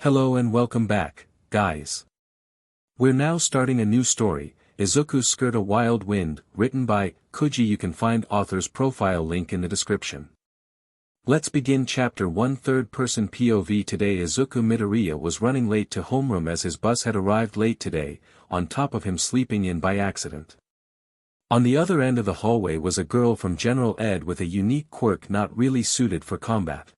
Hello and welcome back, guys. We're now starting a new story, Izuku's Skirt a Wild Wind, written by Kuji. You can find author's profile link in the description. Let's begin chapter 1. Third-person POV. Today Izuku Midoriya was running late to homeroom as his bus had arrived late today, on top of him sleeping in by accident. On the other end of the hallway was a girl from General Ed with a unique quirk not really suited for combat.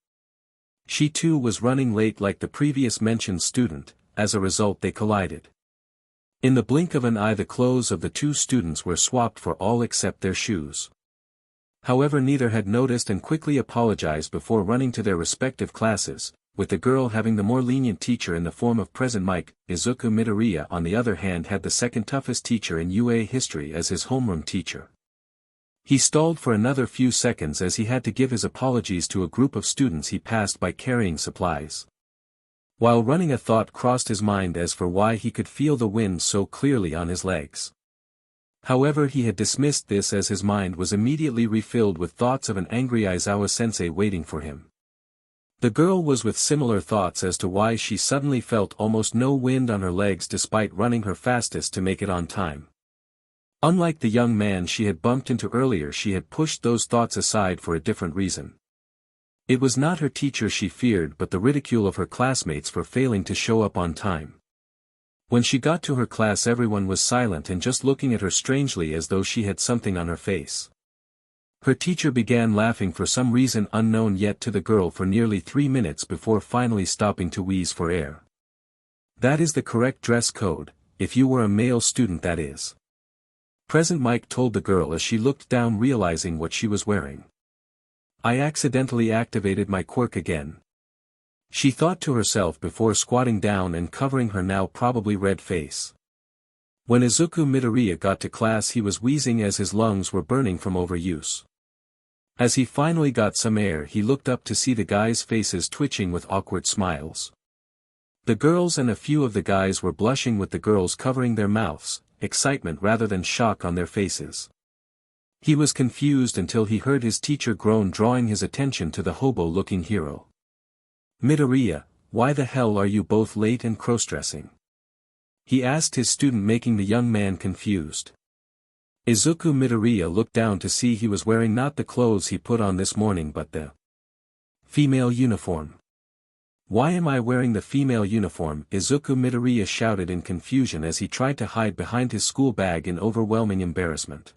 She too was running late like the previous mentioned student, as a result they collided. In the blink of an eye the clothes of the two students were swapped for all except their shoes. However, neither had noticed and quickly apologized before running to their respective classes, with the girl having the more lenient teacher in the form of Present Mike. Izuku Midoriya on the other hand had the second toughest teacher in UA history as his homeroom teacher. He stalled for another few seconds as he had to give his apologies to a group of students he passed by carrying supplies. While running, a thought crossed his mind as for why he could feel the wind so clearly on his legs. However, he had dismissed this as his mind was immediately refilled with thoughts of an angry Aizawa-sensei waiting for him. The girl was with similar thoughts as to why she suddenly felt almost no wind on her legs despite running her fastest to make it on time. Unlike the young man she had bumped into earlier, she had pushed those thoughts aside for a different reason. It was not her teacher she feared but the ridicule of her classmates for failing to show up on time. When she got to her class everyone was silent and just looking at her strangely as though she had something on her face. Her teacher began laughing for some reason unknown yet to the girl for nearly 3 minutes before finally stopping to wheeze for air. "That is the correct dress code, if you were a male student, that is," Present Mike told the girl as she looked down realizing what she was wearing. "I accidentally activated my quirk again," she thought to herself before squatting down and covering her now probably red face. When Izuku Midoriya got to class he was wheezing as his lungs were burning from overuse. As he finally got some air he looked up to see the guys' faces twitching with awkward smiles. The girls and a few of the guys were blushing with the girls covering their mouths, excitement rather than shock on their faces. He was confused until he heard his teacher groan, drawing his attention to the hobo-looking hero. "Midoriya, why the hell are you both late and cross-dressing?" he asked his student, making the young man confused. Izuku Midoriya looked down to see he was wearing not the clothes he put on this morning but the female uniform. "Why am I wearing the female uniform?" Izuku Midoriya shouted in confusion as he tried to hide behind his school bag in overwhelming embarrassment.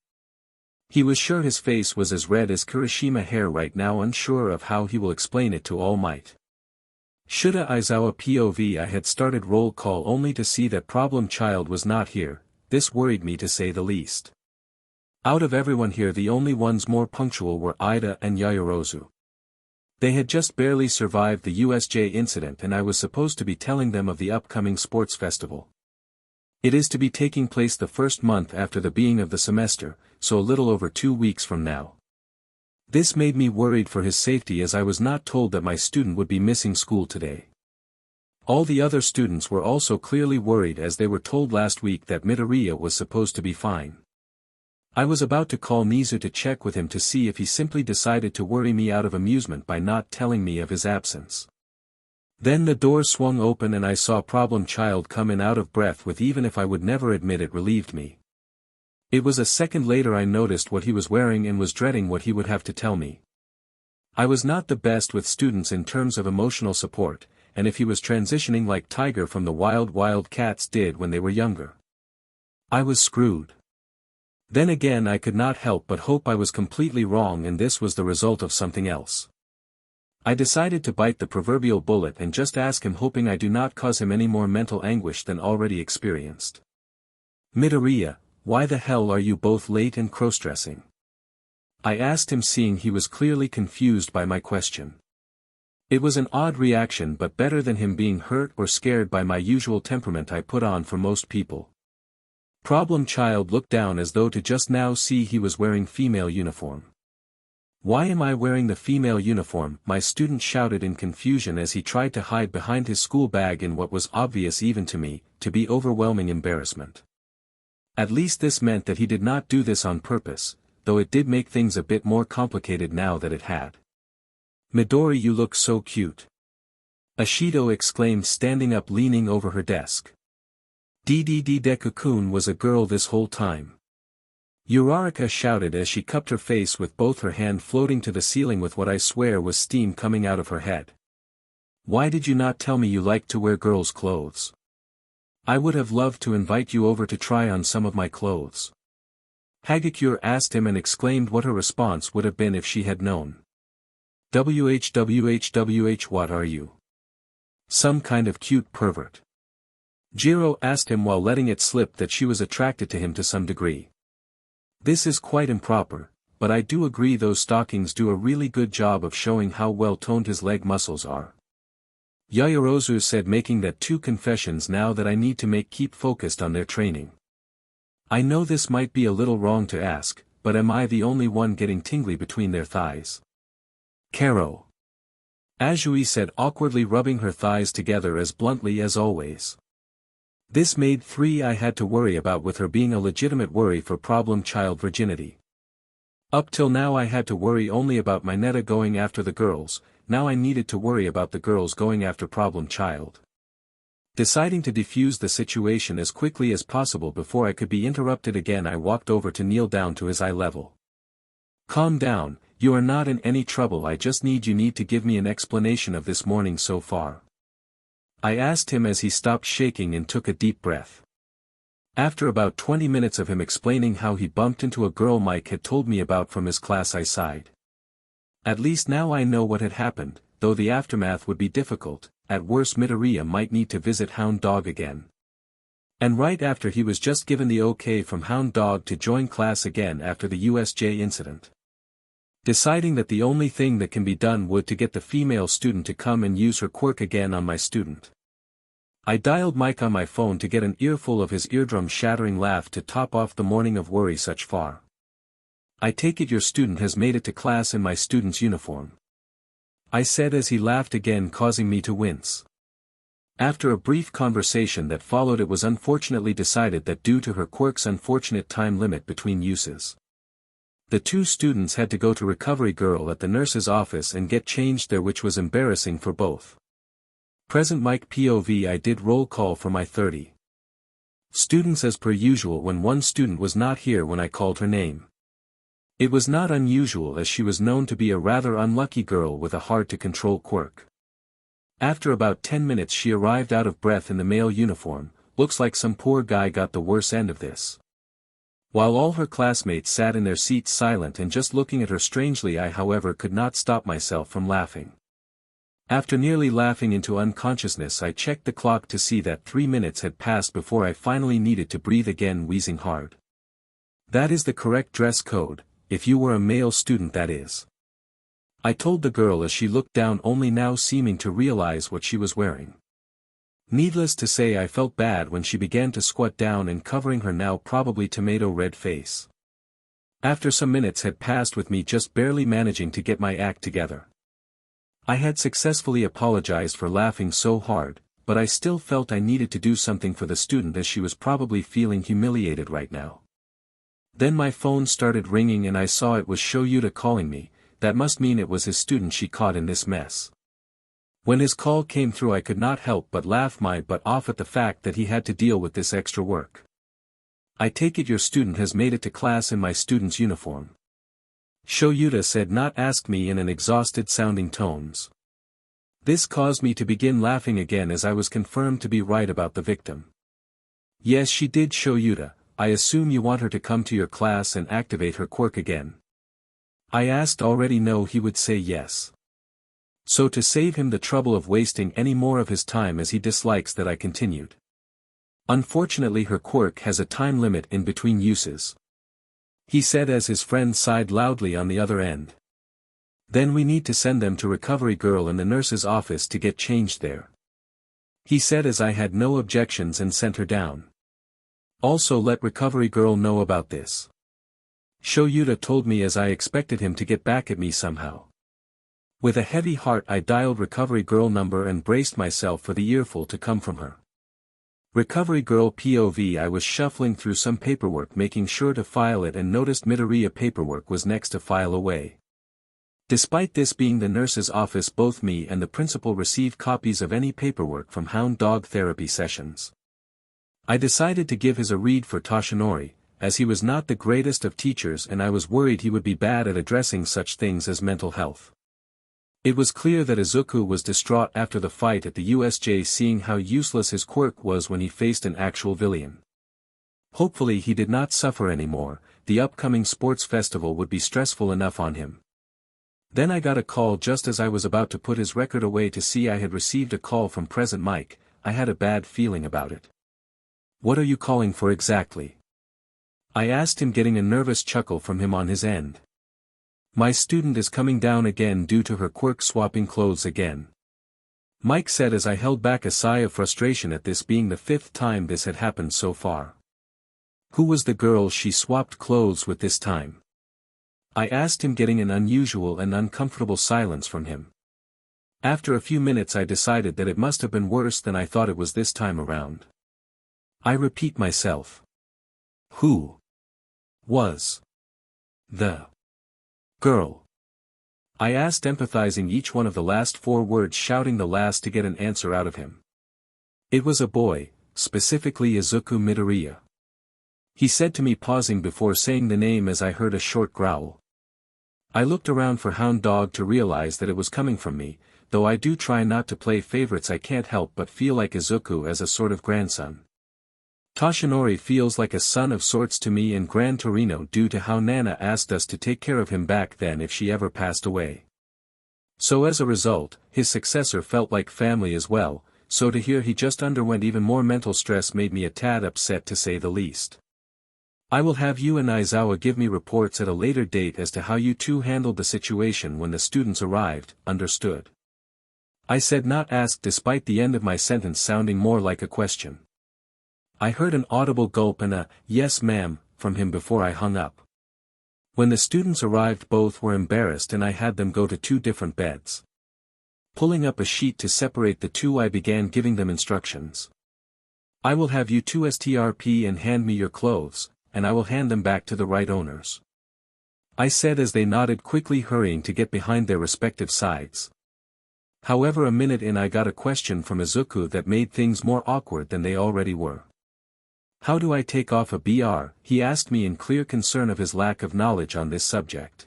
He was sure his face was as red as Kirishima hair right now, unsure of how he will explain it to All Might. Shoulda Aizawa POV. I had started roll call only to see that Problem Child was not here. This worried me to say the least. Out of everyone here the only ones more punctual were Ida and Yayorozu. They had just barely survived the USJ incident and I was supposed to be telling them of the upcoming sports festival. It is to be taking place the first month after the beginning of the semester, so a little over 2 weeks from now. This made me worried for his safety as I was not told that my student would be missing school today. All the other students were also clearly worried as they were told last week that Midoriya was supposed to be fine. I was about to call Nizu to check with him to see if he simply decided to worry me out of amusement by not telling me of his absence. Then the door swung open and I saw Problem Child come in out of breath with even if I would never admit it relieved me. It was a second later I noticed what he was wearing and was dreading what he would have to tell me. I was not the best with students in terms of emotional support, and if he was transitioning like Tiger from the Wild Cats did when they were younger, I was screwed. Then again I could not help but hope I was completely wrong and this was the result of something else. I decided to bite the proverbial bullet and just ask him, hoping I do not cause him any more mental anguish than already experienced. "Midoriya, why the hell are you both late and cross-dressing?" I asked him, seeing he was clearly confused by my question. It was an odd reaction but better than him being hurt or scared by my usual temperament I put on for most people. Problem Child looked down as though to just now see he was wearing female uniform. "Why am I wearing the female uniform?" my student shouted in confusion as he tried to hide behind his school bag in what was obvious even to me, to be overwhelming embarrassment. At least this meant that he did not do this on purpose, though it did make things a bit more complicated now that it had. "Midori, you look so cute." Ashido exclaimed, standing up, leaning over her desk. Deku-kun was a girl this whole time. Uraraka shouted as she cupped her face with both her hand floating to the ceiling with what I swear was steam coming out of her head. Why did you not tell me you liked to wear girls' clothes? I would have loved to invite you over to try on some of my clothes. Hagakure asked him and exclaimed what her response would have been if she had known. WHWHWH, what are you? Some kind of cute pervert? Jiro asked him while letting it slip that she was attracted to him to some degree. This is quite improper, but I do agree those stockings do a really good job of showing how well toned his leg muscles are. Yaoyorozu said, making that two confessions now that I need to keep focused on their training. I know this might be a little wrong to ask, but am I the only one getting tingly between their thighs? Karo. Azui said, awkwardly rubbing her thighs together as bluntly as always. This made 3 I had to worry about, with her being a legitimate worry for problem child virginity. Up till now I had to worry only about Mineta going after the girls, now I needed to worry about the girls going after problem child. Deciding to defuse the situation as quickly as possible before I could be interrupted again, I walked over to kneel down to his eye level. Calm down, you are not in any trouble, I just need to give me an explanation of this morning so far. I asked him as he stopped shaking and took a deep breath. After about 20 minutes of him explaining how he bumped into a girl Mike had told me about from his class, I sighed. At least now I know what had happened, though the aftermath would be difficult. At worst Midoriya might need to visit Hound Dog again. And right after he was just given the okay from Hound Dog to join class again after the USJ incident. Deciding that the only thing that can be done would to get the female student to come and use her quirk again on my student. I dialed Mike on my phone to get an earful of his eardrum-shattering laugh to top off the morning of worry such far. I take it your student has made it to class in my student's uniform? I said as he laughed again, causing me to wince. After a brief conversation that followed, it was unfortunately decided that due to her quirk's unfortunate time limit between uses, the two students had to go to Recovery Girl at the nurse's office and get changed there, which was embarrassing for both. Present Mike POV. I did roll call for my 30 students as per usual when one student was not here when I called her name. It was not unusual as she was known to be a rather unlucky girl with a hard-to-control quirk. After about 10 minutes she arrived out of breath in the male uniform. Looks like some poor guy got the worse end of this. While all her classmates sat in their seats silent and just looking at her strangely, I however could not stop myself from laughing. After nearly laughing into unconsciousness, I checked the clock to see that 3 minutes had passed before I finally needed to breathe again, wheezing hard. That is the correct dress code, if you were a male student, that is. I told the girl as she looked down, only now seeming to realize what she was wearing. Needless to say, I felt bad when she began to squat down and covering her now probably tomato red face. After some minutes had passed with me just barely managing to get my act together. I had successfully apologized for laughing so hard, but I still felt I needed to do something for the student as she was probably feeling humiliated right now. Then my phone started ringing and I saw it was Shoyuta calling me. That must mean it was his student she caught in this mess. When his call came through I could not help but laugh my butt off at the fact that he had to deal with this extra work. I take it your student has made it to class in my student's uniform? Shoyuta said, not asked me in an exhausted sounding tones. This caused me to begin laughing again as I was confirmed to be right about the victim. Yes, she did, Shoyuta. I assume you want her to come to your class and activate her quirk again. I asked, already know he would say yes. So to save him the trouble of wasting any more of his time as he dislikes that, I continued. Unfortunately her quirk has a time limit in between uses. He said as his friend sighed loudly on the other end. Then we need to send them to Recovery Girl in the nurse's office to get changed there. He said as I had no objections and sent her down. Also let Recovery Girl know about this. Shoyuta told me as I expected him to get back at me somehow. With a heavy heart I dialed Recovery Girl number and braced myself for the earful to come from her. Recovery Girl POV. I was shuffling through some paperwork making sure to file it and noticed Midoriya paperwork was next to file away. Despite this being the nurse's office, both me and the principal received copies of any paperwork from hound dog therapy sessions. I decided to give his a read for Toshinori, as he was not the greatest of teachers and I was worried he would be bad at addressing such things as mental health. It was clear that Izuku was distraught after the fight at the USJ, seeing how useless his quirk was when he faced an actual villain. Hopefully he did not suffer anymore. The upcoming sports festival would be stressful enough on him. Then I got a call just as I was about to put his record away to see I had received a call from Present Mike. I had a bad feeling about it. "What are you calling for exactly?" I asked him, getting a nervous chuckle from him on his end. "My student is coming down again due to her quirk swapping clothes again," Mike said as I held back a sigh of frustration at this being the 5th time this had happened so far. "Who was the girl she swapped clothes with this time?" I asked him, getting an unusual and uncomfortable silence from him. After a few minutes I decided that it must have been worse than I thought it was this time around. I repeat myself. Who was the girl? I asked, empathizing each one of the last 4 words, shouting the last to get an answer out of him. "It was a boy, specifically Izuku Midoriya," he said to me, pausing before saying the name as I heard a short growl. I looked around for Hound Dog to realize that it was coming from me. Though I do try not to play favorites, I can't help but feel like Izuku as a sort of grandson. Toshinori feels like a son of sorts to me in Gran Torino due to how Nana asked us to take care of him back then if she ever passed away. So as a result, his successor felt like family as well, so to hear he just underwent even more mental stress made me a tad upset, to say the least. I will have you and Aizawa give me reports at a later date as to how you two handled the situation when the students arrived, understood? I said, not asked, despite the end of my sentence sounding more like a question. I heard an audible gulp and a, "Yes ma'am," from him before I hung up. When the students arrived, both were embarrassed and I had them go to 2 different beds. Pulling up a sheet to separate the 2, I began giving them instructions. "I will have you 2 strp and hand me your clothes, and I will hand them back to the right owners," I said as they nodded, quickly hurrying to get behind their respective sides. However, a minute in I got a question from Izuku that made things more awkward than they already were. "How do I take off a BR?" he asked me in clear concern of his lack of knowledge on this subject.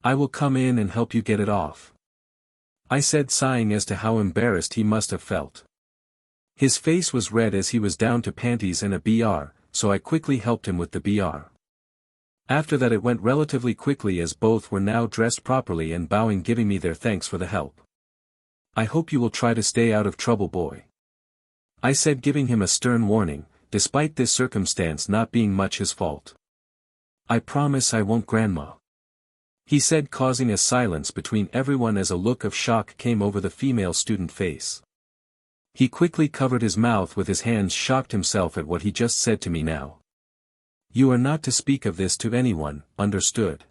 "I will come in and help you get it off," I said, sighing as to how embarrassed he must have felt. His face was red as he was down to panties and a BR, so I quickly helped him with the BR. After that it went relatively quickly as both were now dressed properly and bowing, giving me their thanks for the help. "I hope you will try to stay out of trouble, boy," I said, giving him a stern warning, despite this circumstance not being much his fault. "I promise I won't, Grandma," he said, causing a silence between everyone as a look of shock came over the female student face. He quickly covered his mouth with his hands, shocked himself at what he just said to me now. "You are not to speak of this to anyone, understood?"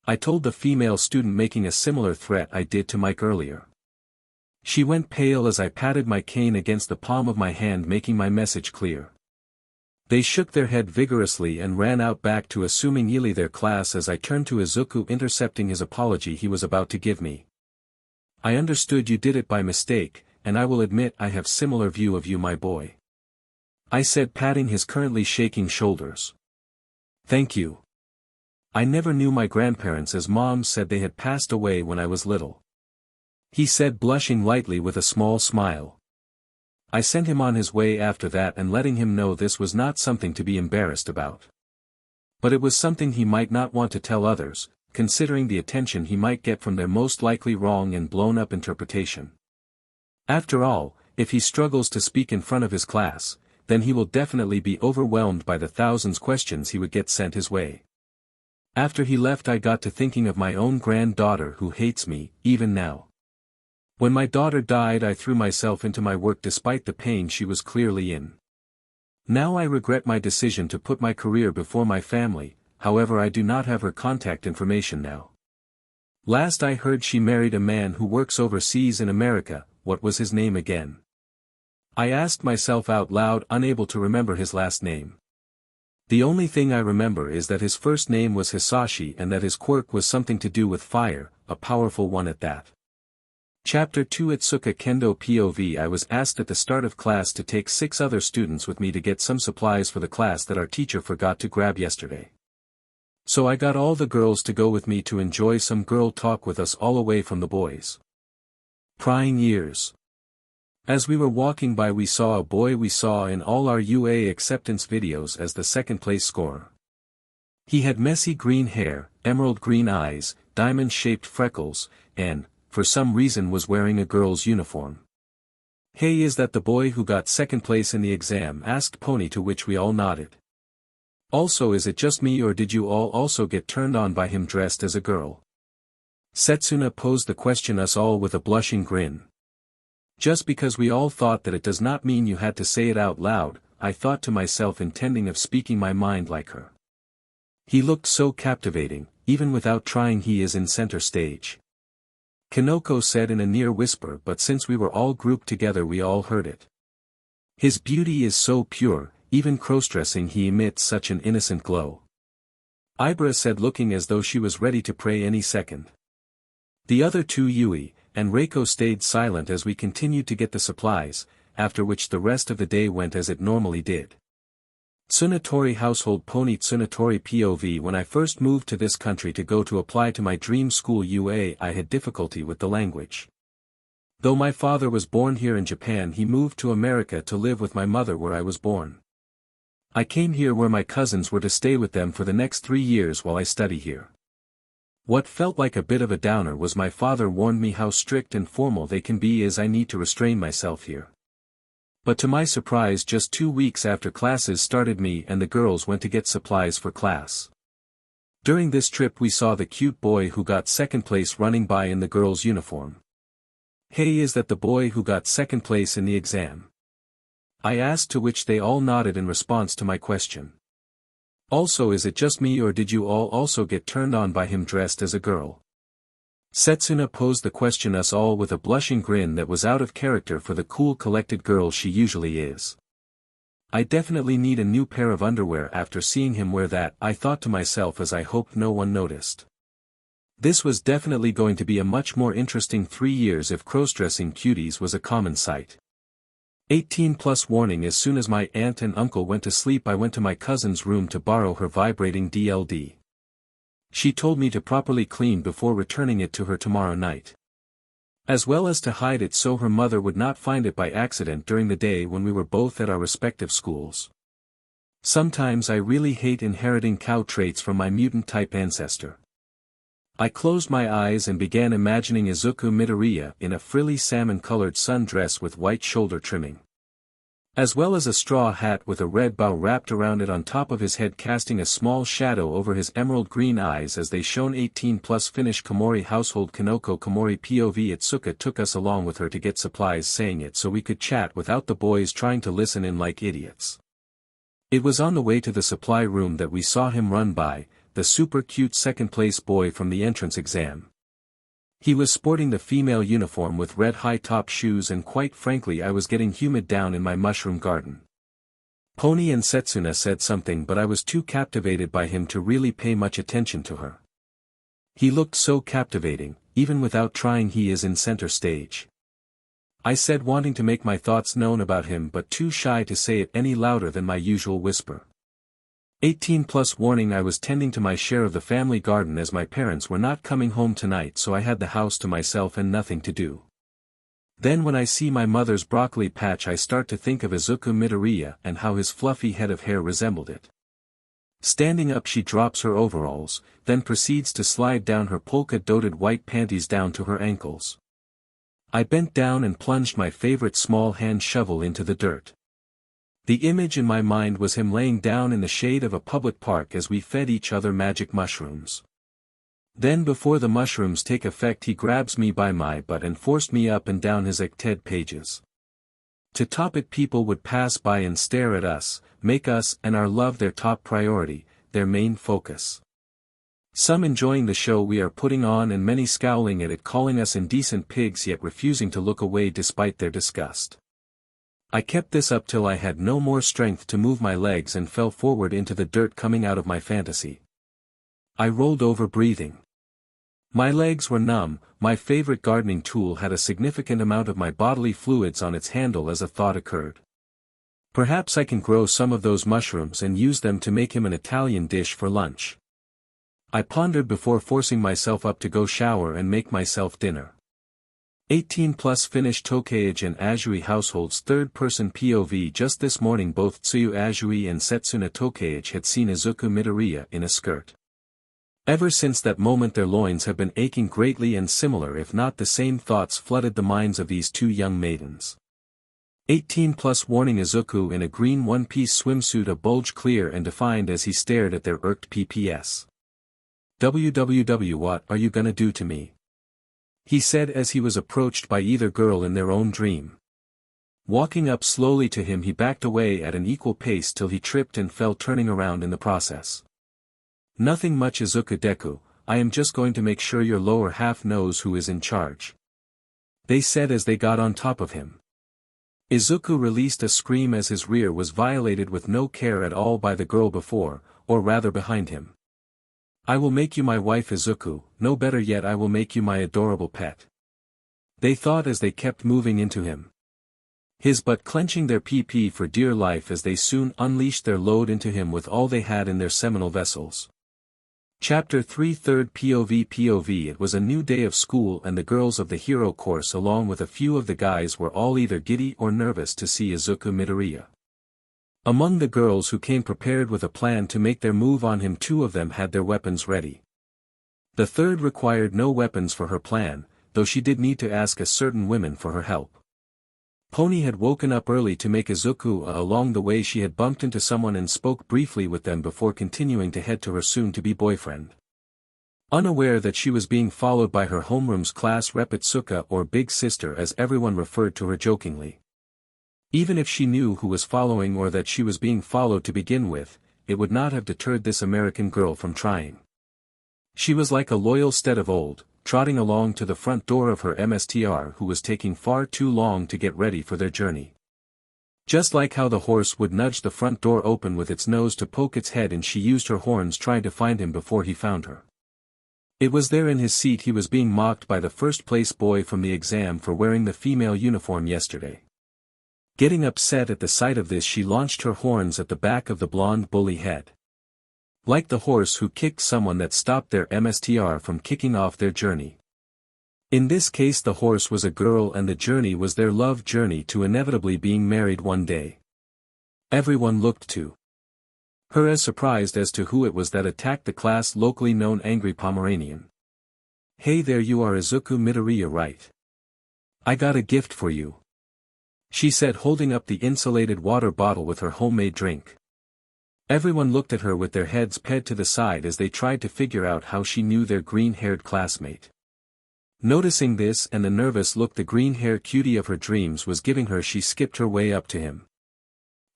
I told the female student, making a similar threat I did to Mike earlier. She went pale as I patted my cane against the palm of my hand, making my message clear. They shook their head vigorously and ran out back to assuming Yili their class as I turned to Izuku, intercepting his apology he was about to give me. "I understood you did it by mistake, and I will admit I have similar view of you, my boy," I said, patting his currently shaking shoulders. "Thank you. I never knew my grandparents, as Mom said they had passed away when I was little," he said, blushing lightly with a small smile. I sent him on his way after that and letting him know this was not something to be embarrassed about. But it was something he might not want to tell others, considering the attention he might get from their most likely wrong and blown-up interpretation. After all, if he struggles to speak in front of his class, then he will definitely be overwhelmed by the thousands questions he would get sent his way. After he left, I got to thinking of my own granddaughter who hates me, even now. When my daughter died, I threw myself into my work despite the pain she was clearly in. Now I regret my decision to put my career before my family, however I do not have her contact information now. Last I heard, she married a man who works overseas in America. What was his name again? I asked myself out loud, unable to remember his last name. The only thing I remember is that his first name was Hisashi and that his quirk was something to do with fire, a powerful one at that. Chapter 2 Atsuka Kendo POV. I was asked at the start of class to take 6 other students with me to get some supplies for the class that our teacher forgot to grab yesterday. So I got all the girls to go with me to enjoy some girl talk with us all away from the boys. Prying ears. As we were walking by, we saw a boy we saw in all our UA acceptance videos as the second place scorer. He had messy green hair, emerald green eyes, diamond-shaped freckles, and, for some reason, was wearing a girl's uniform. "Hey, is that the boy who got second place in the exam?" asked Pony, to which we all nodded. "Also, is it just me or did you all also get turned on by him dressed as a girl?" Setsuna posed the question, us all with a blushing grin. Just because we all thought that, it does not mean you had to say it out loud, I thought to myself, intending of speaking my mind like her. He looked so captivating, even without trying. He is in center stage. Kanoko said in a near whisper, but since we were all grouped together we all heard it. His beauty is so pure, even cross-dressing he emits such an innocent glow. Ibra said, looking as though she was ready to pray any second. The other two, Yui and Reiko, stayed silent as we continued to get the supplies, after which the rest of the day went as it normally did. Tsunatori household. Pony Tsunatori POV. When I first moved to this country to go to apply to my dream school UA, I had difficulty with the language. Though my father was born here in Japan, he moved to America to live with my mother where I was born. I came here where my cousins were to stay with them for the next 3 years while I study here. What felt like a bit of a downer was my father warned me how strict and formal they can be, as I need to restrain myself here. But to my surprise, just 2 weeks after classes started, me and the girls went to get supplies for class. During this trip we saw the cute boy who got second place running by in the girl's uniform. "Hey, is that the boy who got second place in the exam?" I asked, to which they all nodded in response to my question. Also, is it just me or did you all also get turned on by him dressed as a girl? Setsuna posed the question, us all with a blushing grin that was out of character for the cool, collected girl she usually is. I definitely need a new pair of underwear after seeing him wear that, I thought to myself as I hoped no one noticed. This was definitely going to be a much more interesting 3 years if cross-dressing cuties was a common sight. 18+ warning. As soon as my aunt and uncle went to sleep, I went to my cousin's room to borrow her vibrating DLD. She told me to properly clean before returning it to her tomorrow night. As well as to hide it so her mother would not find it by accident during the day when we were both at our respective schools. Sometimes I really hate inheriting cow traits from my mutant-type ancestor. I closed my eyes and began imagining Izuku Midoriya in a frilly salmon-colored sundress with white shoulder trimming, as well as a straw hat with a red bow wrapped around it on top of his head, casting a small shadow over his emerald green eyes as they shone. 18+ finish. Komori household. Kanoko Komori POV. Atsuka took us along with her to get supplies, saying it so we could chat without the boys trying to listen in like idiots. It was on the way to the supply room that we saw him run by, the super cute second place boy from the entrance exam. He was sporting the female uniform with red high-top shoes, and quite frankly I was getting humid down in my mushroom garden. Pony and Setsuna said something, but I was too captivated by him to really pay much attention to her. He looked so captivating, even without trying. He is in center stage. I said, wanting to make my thoughts known about him but too shy to say it any louder than my usual whisper. 18+ warning. I was tending to my share of the family garden as my parents were not coming home tonight, so I had the house to myself and nothing to do. Then when I see my mother's broccoli patch, I start to think of Izuku Midoriya and how his fluffy head of hair resembled it. Standing up, she drops her overalls, then proceeds to slide down her polka-dotted white panties down to her ankles. I bent down and plunged my favorite small hand shovel into the dirt. The image in my mind was him laying down in the shade of a public park as we fed each other magic mushrooms. Then before the mushrooms take effect, he grabs me by my butt and forced me up and down his ected pages. To top it, people would pass by and stare at us, make us and our love their top priority, their main focus. Some enjoying the show we are putting on and many scowling at it, calling us indecent pigs yet refusing to look away despite their disgust. I kept this up till I had no more strength to move my legs and fell forward into the dirt coming out of my fantasy. I rolled over breathing. My legs were numb, my favorite gardening tool had a significant amount of my bodily fluids on its handle as a thought occurred. Perhaps I can grow some of those mushrooms and use them to make him an Italian dish for lunch. I pondered before forcing myself up to go shower and make myself dinner. 18 plus finished Tokage and Azui households third-person POV. Just this morning both Tsuyu Azui and Setsuna Tokage had seen Izuku Midoriya in a skirt. Ever since that moment their loins have been aching greatly, and similar if not the same thoughts flooded the minds of these two young maidens. 18 plus warning. Izuku in a green one-piece swimsuit, a bulge clear and defined as he stared at their irked PPS. "WWW, what are you gonna do to me?" he said as he was approached by either girl in their own dream. Walking up slowly to him, he backed away at an equal pace till he tripped and fell, turning around in the process. "Nothing much, Izuku Deku, I am just going to make sure your lower half knows who is in charge," they said as they got on top of him. Izuku released a scream as his rear was violated with no care at all by the girl before, or rather behind him. "I will make you my wife, Izuku, no, better yet, I will make you my adorable pet," they thought as they kept moving into him. His butt clenching their PP for dear life as they soon unleashed their load into him with all they had in their seminal vessels. Chapter 3 Third POV. It was a new day of school, and the girls of the hero course along with a few of the guys were all either giddy or nervous to see Izuku Midoriya. Among the girls who came prepared with a plan to make their move on him, two of them had their weapons ready. The third required no weapons for her plan, though she did need to ask a certain women for her help. Pony had woken up early to make Izuku. Along the way she had bumped into someone and spoke briefly with them before continuing to head to her soon-to-be boyfriend. Unaware that she was being followed by her homeroom's class rep Itsuka, or big sister as everyone referred to her jokingly. Even if she knew who was following or that she was being followed to begin with, it would not have deterred this American girl from trying. She was like a loyal steed of old, trotting along to the front door of her MSTR who was taking far too long to get ready for their journey. Just like how the horse would nudge the front door open with its nose to poke its head, and she used her horns trying to find him before he found her. It was there in his seat he was being mocked by the first-place boy from the exam for wearing the female uniform yesterday. Getting upset at the sight of this, she launched her horns at the back of the blonde bully head. Like the horse who kicked someone that stopped their MSTR from kicking off their journey. In this case the horse was a girl, and the journey was their love journey to inevitably being married one day. Everyone looked to her as surprised as to who it was that attacked the class locally known Angry Pomeranian. "Hey there, you are Izuku Midoriya, right? I got a gift for you," she said, holding up the insulated water bottle with her homemade drink. Everyone looked at her with their heads pegged to the side as they tried to figure out how she knew their green-haired classmate. Noticing this and the nervous look the green-haired cutie of her dreams was giving her, she skipped her way up to him.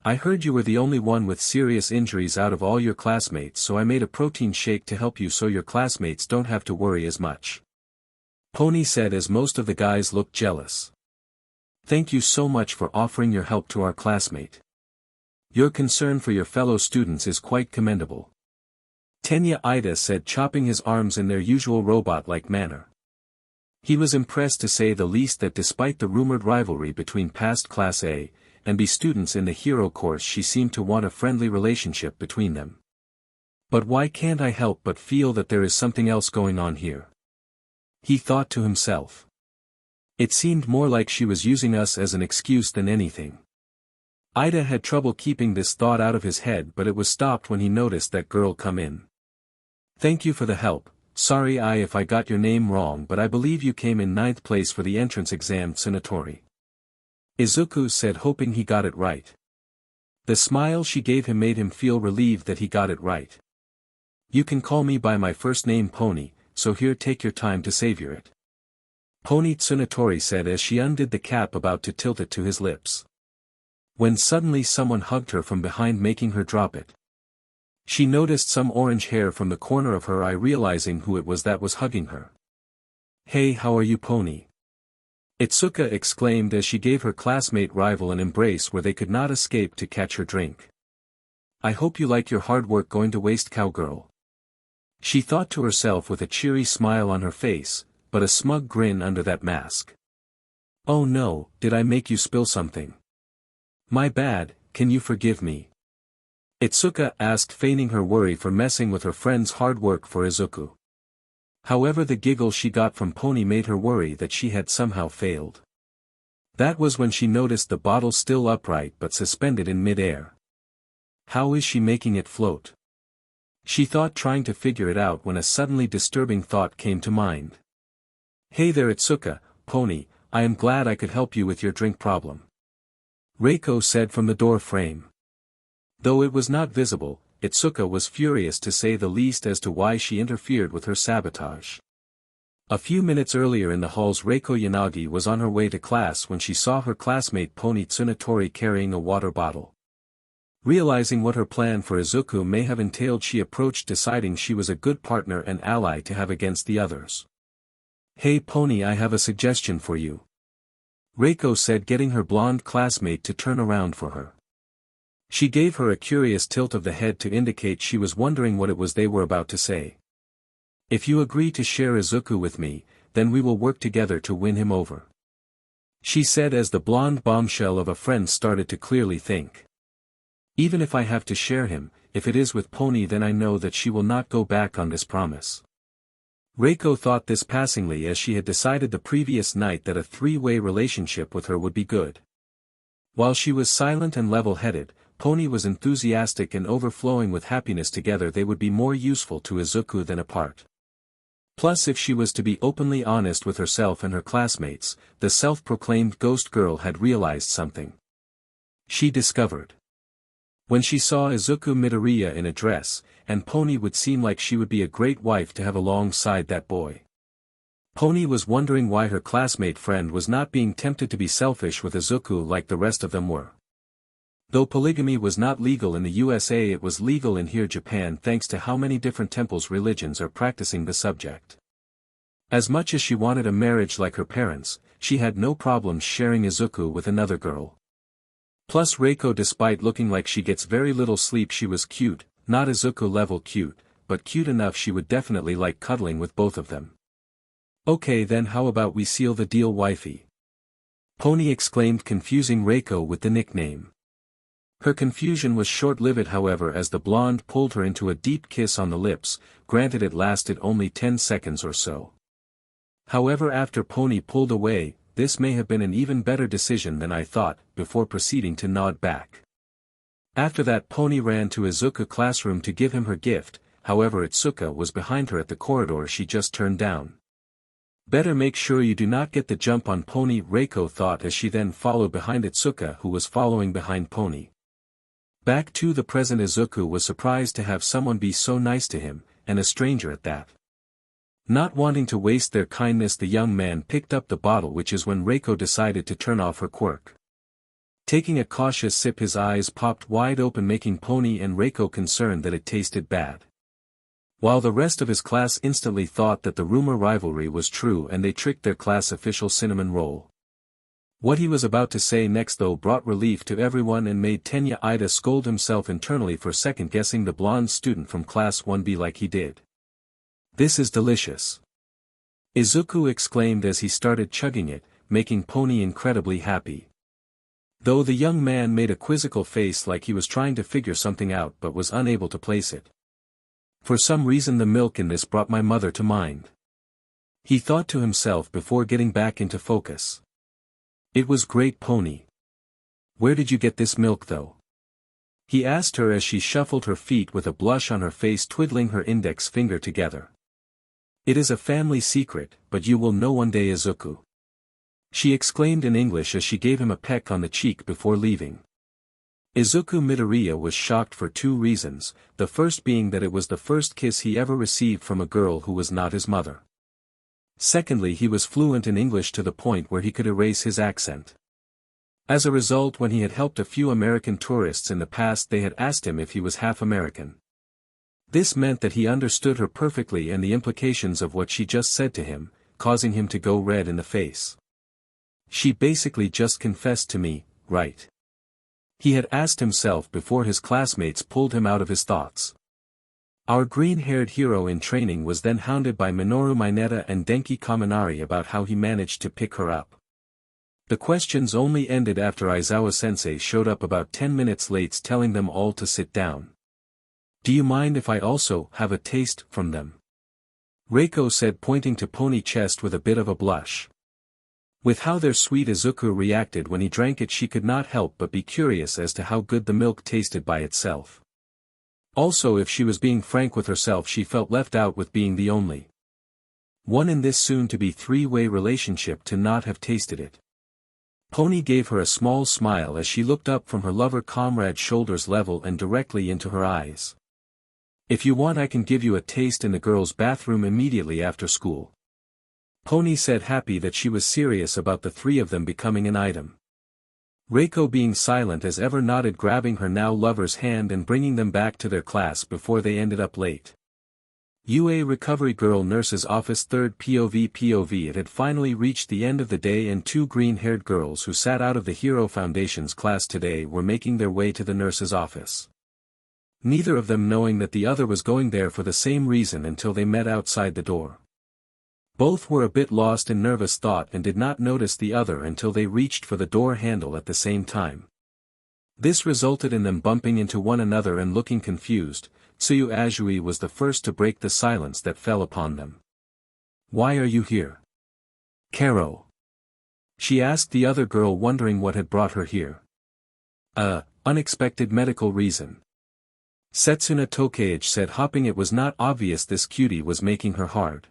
"I heard you were the only one with serious injuries out of all your classmates, so I made a protein shake to help you so your classmates don't have to worry as much," Pony said as most of the guys looked jealous. "Thank you so much for offering your help to our classmate. Your concern for your fellow students is quite commendable," Tenya Ida said, chopping his arms in their usual robot-like manner. He was impressed to say the least that despite the rumored rivalry between past Class A and B students in the hero course, she seemed to want a friendly relationship between them. "But why can't I help but feel that there is something else going on here?" he thought to himself. It seemed more like she was using us as an excuse than anything. Ida had trouble keeping this thought out of his head, but it was stopped when he noticed that girl come in. "Thank you for the help. Sorry if I got your name wrong, but I believe you came in 9th place for the entrance exam, Tsunatori," Izuku said, hoping he got it right. The smile she gave him made him feel relieved that he got it right. "You can call me by my first name, Pony, so here, take your time to savor it," Pony Tsunatori said as she undid the cap about to tilt it to his lips. When suddenly someone hugged her from behind, making her drop it. She noticed some orange hair from the corner of her eye, realizing who it was that was hugging her. "Hey, how are you, Pony?" Itsuka exclaimed as she gave her classmate rival an embrace where they could not escape to catch her drink. I hope you like your hard work going to waste, cowgirl. She thought to herself with a cheery smile on her face, but a smug grin under that mask. Oh no, did I make you spill something? My bad, can you forgive me? Itsuka asked, feigning her worry for messing with her friend's hard work for Izuku. However, the giggle she got from Pony made her worry that she had somehow failed. That was when she noticed the bottle still upright but suspended in mid-air. How is she making it float? She thought, trying to figure it out, when a suddenly disturbing thought came to mind. Hey there Itsuka, Pony, I am glad I could help you with your drink problem. Reiko said from the door frame. Though it was not visible, Itsuka was furious to say the least as to why she interfered with her sabotage. A few minutes earlier in the halls, Reiko Yanagi was on her way to class when she saw her classmate Pony Tsunatori carrying a water bottle. Realizing what her plan for Izuku may have entailed, she approached, deciding she was a good partner and ally to have against the others. Hey Pony, I have a suggestion for you. Reiko said, getting her blonde classmate to turn around for her. She gave her a curious tilt of the head to indicate she was wondering what it was they were about to say. If you agree to share Izuku with me, then we will work together to win him over. She said as the blonde bombshell of a friend started to clearly think. Even if I have to share him, if it is with Pony, then I know that she will not go back on this promise. Reiko thought this passingly, as she had decided the previous night that a three-way relationship with her would be good. While she was silent and level-headed, Pony was enthusiastic and overflowing with happiness. Together they would be more useful to Izuku than apart. Plus, if she was to be openly honest with herself and her classmates, the self-proclaimed ghost girl had realized something. She discovered. When she saw Izuku Midoriya in a dress, and Pony would seem like she would be a great wife to have alongside that boy. Pony was wondering why her classmate friend was not being tempted to be selfish with Izuku like the rest of them were. Though polygamy was not legal in the USA, it was legal in here Japan thanks to how many different temples religions are practicing the subject. As much as she wanted a marriage like her parents, she had no problems sharing Izuku with another girl. Plus Reiko, despite looking like she gets very little sleep, she was cute, not Izuku level cute, but cute enough she would definitely like cuddling with both of them. Okay then, how about we seal the deal, wifey? Pony exclaimed, confusing Reiko with the nickname. Her confusion was short-lived however, as the blonde pulled her into a deep kiss on the lips, granted it lasted only 10 seconds or so. However, after Pony pulled away, this may have been an even better decision than I thought, before proceeding to nod back. After that, Pony ran to Izuku's classroom to give him her gift, however Itsuka was behind her at the corridor she just turned down. Better make sure you do not get the jump on Pony, Reiko thought as she then followed behind Itsuka, who was following behind Pony. Back to the present, Izuku was surprised to have someone be so nice to him, and a stranger at that. Not wanting to waste their kindness, the young man picked up the bottle, which is when Reiko decided to turn off her quirk. Taking a cautious sip, his eyes popped wide open, making Pony and Reiko concerned that it tasted bad. While the rest of his class instantly thought that the rumor rivalry was true and they tricked their class official cinnamon roll. What he was about to say next though brought relief to everyone and made Tenya Ida scold himself internally for second-guessing the blonde student from class 1B like he did. This is delicious. Izuku exclaimed as he started chugging it, making Pony incredibly happy. Though the young man made a quizzical face like he was trying to figure something out but was unable to place it. For some reason the milk in this brought my mother to mind. He thought to himself before getting back into focus. It was great, Pony. Where did you get this milk though? He asked her as she shuffled her feet with a blush on her face, twiddling her index finger together. It is a family secret, but you will know one day, Izuku. She exclaimed in English as she gave him a peck on the cheek before leaving. Izuku Midoriya was shocked for two reasons, the first being that it was the first kiss he ever received from a girl who was not his mother. Secondly, he was fluent in English to the point where he could erase his accent. As a result, when he had helped a few American tourists in the past, they had asked him if he was half American. This meant that he understood her perfectly and the implications of what she just said to him, causing him to go red in the face. She basically just confessed to me, right? He had asked himself before his classmates pulled him out of his thoughts. Our green-haired hero in training was then hounded by Minoru Mineta and Denki Kaminari about how he managed to pick her up. The questions only ended after Aizawa-sensei showed up about 10 minutes late telling them all to sit down. Do you mind if I also have a taste from them? Reiko said, pointing to Pony chest with a bit of a blush. With how their sweet Izuku reacted when he drank it, she could not help but be curious as to how good the milk tasted by itself. Also, if she was being frank with herself, she felt left out with being the only one in this soon-to-be three-way relationship to not have tasted it. Pony gave her a small smile as she looked up from her lover-comrade's shoulders level and directly into her eyes. If you want, I can give you a taste in the girls' bathroom immediately after school. Pony said, happy that she was serious about the three of them becoming an item. Reiko, being silent as ever, nodded, grabbing her now lover's hand and bringing them back to their class before they ended up late. UA Recovery Girl Nurse's Office. Third POV. It had finally reached the end of the day, and two green-haired girls who sat out of the Hero Foundation's class today were making their way to the nurse's office. Neither of them knowing that the other was going there for the same reason until they met outside the door. Both were a bit lost in nervous thought and did not notice the other until they reached for the door handle at the same time. This resulted in them bumping into one another and looking confused. Tsuyu Azui was the first to break the silence that fell upon them. Why are you here? Karo. She asked the other girl, wondering what had brought her here. Unexpected medical reason. Setsuna Tokage said, hopping. It was not obvious this cutie was making her hard.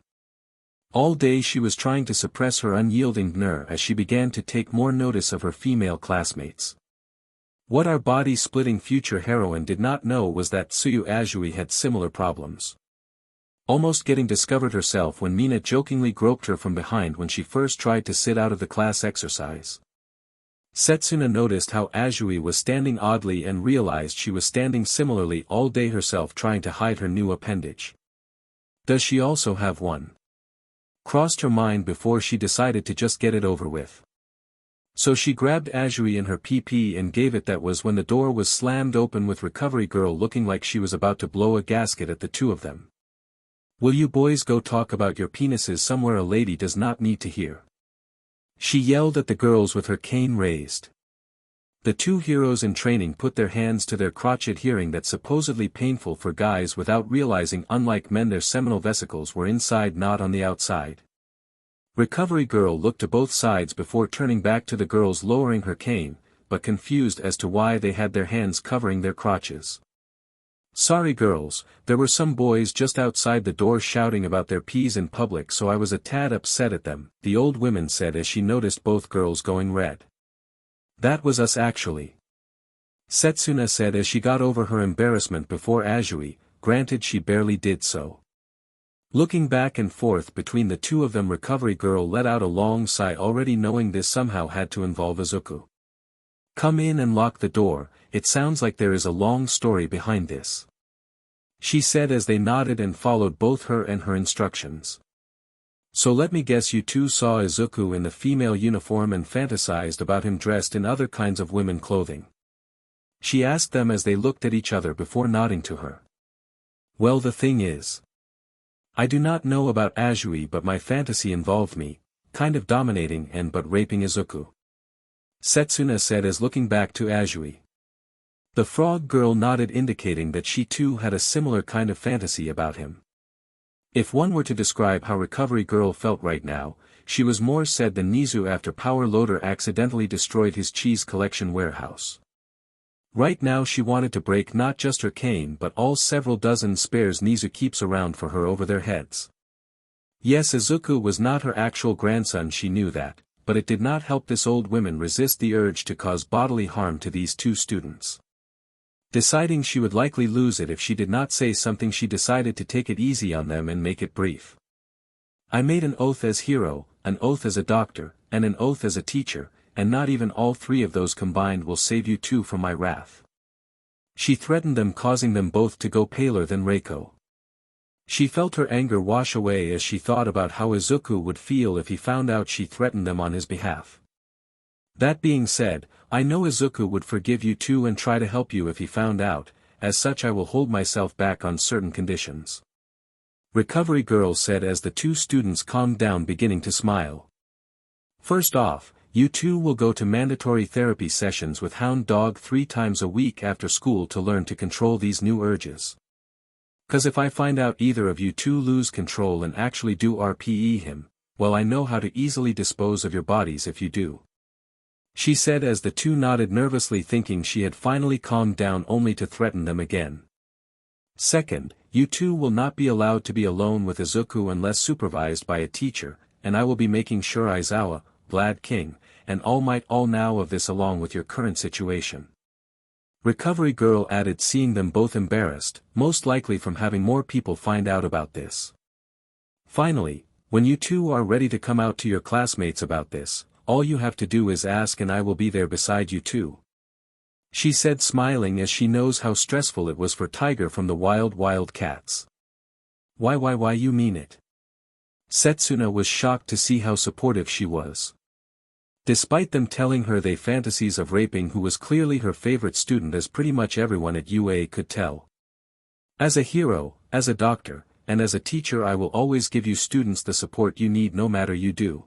All day she was trying to suppress her unyielding gnur as she began to take more notice of her female classmates. What our body-splitting future heroine did not know was that Tsuyu Azui had similar problems. Almost getting discovered herself when Mina jokingly groped her from behind when she first tried to sit out of the class exercise. Setsuna noticed how Azui was standing oddly and realized she was standing similarly all day herself, trying to hide her new appendage. Does she also have one? Crossed her mind before she decided to just get it over with. So she grabbed Azui in her PP and gave it. That was when the door was slammed open with Recovery Girl looking like she was about to blow a gasket at the two of them. Will you boys go talk about your penises somewhere? A lady does not need to hear. She yelled at the girls with her cane raised. The two heroes in training put their hands to their crotchet, hearing that supposedly painful for guys without realizing unlike men their seminal vesicles were inside, not on the outside. Recovery Girl looked to both sides before turning back to the girls, lowering her cane, but confused as to why they had their hands covering their crotches. Sorry girls, there were some boys just outside the door shouting about their peas in public, so I was a tad upset at them, the old woman said as she noticed both girls going red. That was us actually. Setsuna said as she got over her embarrassment before Azui, granted she barely did so. Looking back and forth between the two of them, Recovery Girl let out a long sigh, already knowing this somehow had to involve Izuku. Come in and lock the door, it sounds like there is a long story behind this. She said as they nodded and followed both her and her instructions. So let me guess, you two saw Izuku in the female uniform and fantasized about him dressed in other kinds of women clothing. She asked them as they looked at each other before nodding to her. Well, the thing is, I do not know about Azui, but my fantasy involved me, kind of dominating and but raping Izuku. Setsuna said as looking back to Azui. The frog girl nodded, indicating that she too had a similar kind of fantasy about him. If one were to describe how Recovery Girl felt right now, she was more sad than Nizu after Power Loader accidentally destroyed his cheese collection warehouse. Right now she wanted to break not just her cane but all several dozen spares Nizu keeps around for her over their heads. Yes, Izuku was not her actual grandson, she knew that, but it did not help this old woman resist the urge to cause bodily harm to these two students. Deciding she would likely lose it if she did not say something, she decided to take it easy on them and make it brief. I made an oath as hero, an oath as a doctor, and an oath as a teacher, and not even all three of those combined will save you two from my wrath. She threatened them, causing them both to go paler than Reiko. She felt her anger wash away as she thought about how Izuku would feel if he found out she threatened them on his behalf. That being said, I know Izuku would forgive you too and try to help you if he found out, as such I will hold myself back on certain conditions. Recovery Girl said as the two students calmed down, beginning to smile. First off, you two will go to mandatory therapy sessions with Hound Dog 3 times a week after school to learn to control these new urges. 'Cause if I find out either of you two lose control and actually do RPE him, well, I know how to easily dispose of your bodies if you do. She said as the two nodded nervously, thinking she had finally calmed down, only to threaten them again. Second, you two will not be allowed to be alone with Izuku unless supervised by a teacher, and I will be making sure Aizawa, Vlad King, and All Might all know of this along with your current situation. Recovery Girl added, seeing them both embarrassed, most likely from having more people find out about this. Finally, when you two are ready to come out to your classmates about this, all you have to do is ask and I will be there beside you too. She said, smiling, as she knows how stressful it was for Tiger from the Wild Cats. Why you mean it? Setsuna was shocked to see how supportive she was. Despite them telling her they fantasies of raping who was clearly her favorite student, as pretty much everyone at UA could tell. As a hero, as a doctor, and as a teacher, I will always give you students the support you need no matter you do.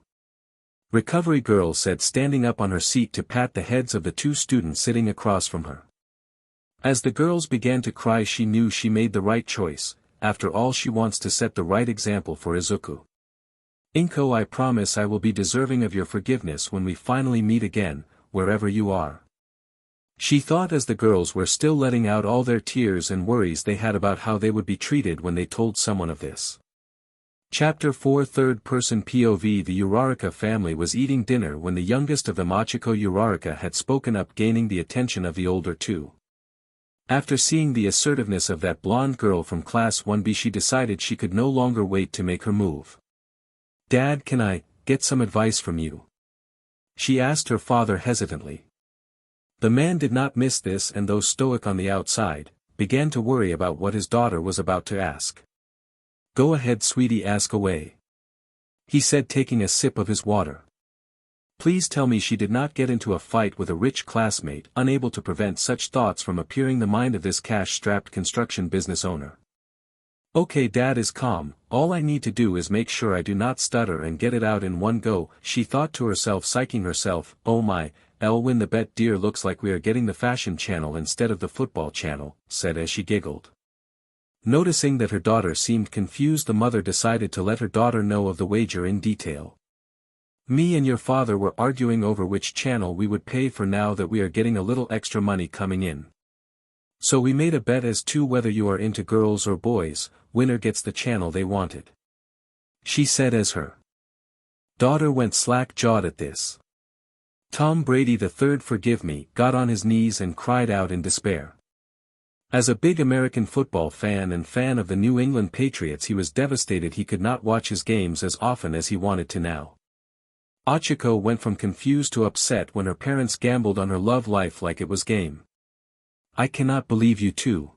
Recovery Girl said, standing up on her seat to pat the heads of the two students sitting across from her. As the girls began to cry, she knew she made the right choice. After all, she wants to set the right example for Izuku. Inko, I promise I will be deserving of your forgiveness when we finally meet again, wherever you are. She thought as the girls were still letting out all their tears and worries they had about how they would be treated when they told someone of this. Chapter 4, Third-Person POV. The Uraraka family was eating dinner when the youngest of them, Ochiko Uraraka, had spoken up, gaining the attention of the older two. After seeing the assertiveness of that blonde girl from Class 1B, she decided she could no longer wait to make her move. Dad, can I get some advice from you? She asked her father hesitantly. The man did not miss this, and though stoic on the outside, began to worry about what his daughter was about to ask. Go ahead, sweetie, ask away. He said, taking a sip of his water. Please tell me she did not get into a fight with a rich classmate, unable to prevent such thoughts from appearing the mind of this cash-strapped construction business owner. Okay, Dad is calm, all I need to do is make sure I do not stutter and get it out in one go, she thought to herself, psyching herself. Oh my, I'll win the bet, dear, looks like we are getting the fashion channel instead of the football channel, said as she giggled. Noticing that her daughter seemed confused, the mother decided to let her daughter know of the wager in detail. Me and your father were arguing over which channel we would pay for now that we are getting a little extra money coming in. So we made a bet as to whether you are into girls or boys, winner gets the channel they wanted. She said as her daughter went slack-jawed at this. Tom Brady III, forgive me, got on his knees and cried out in despair. As a big American football fan and fan of the New England Patriots, he was devastated he could not watch his games as often as he wanted to now. Ochiko went from confused to upset when her parents gambled on her love life like it was game. I cannot believe you two.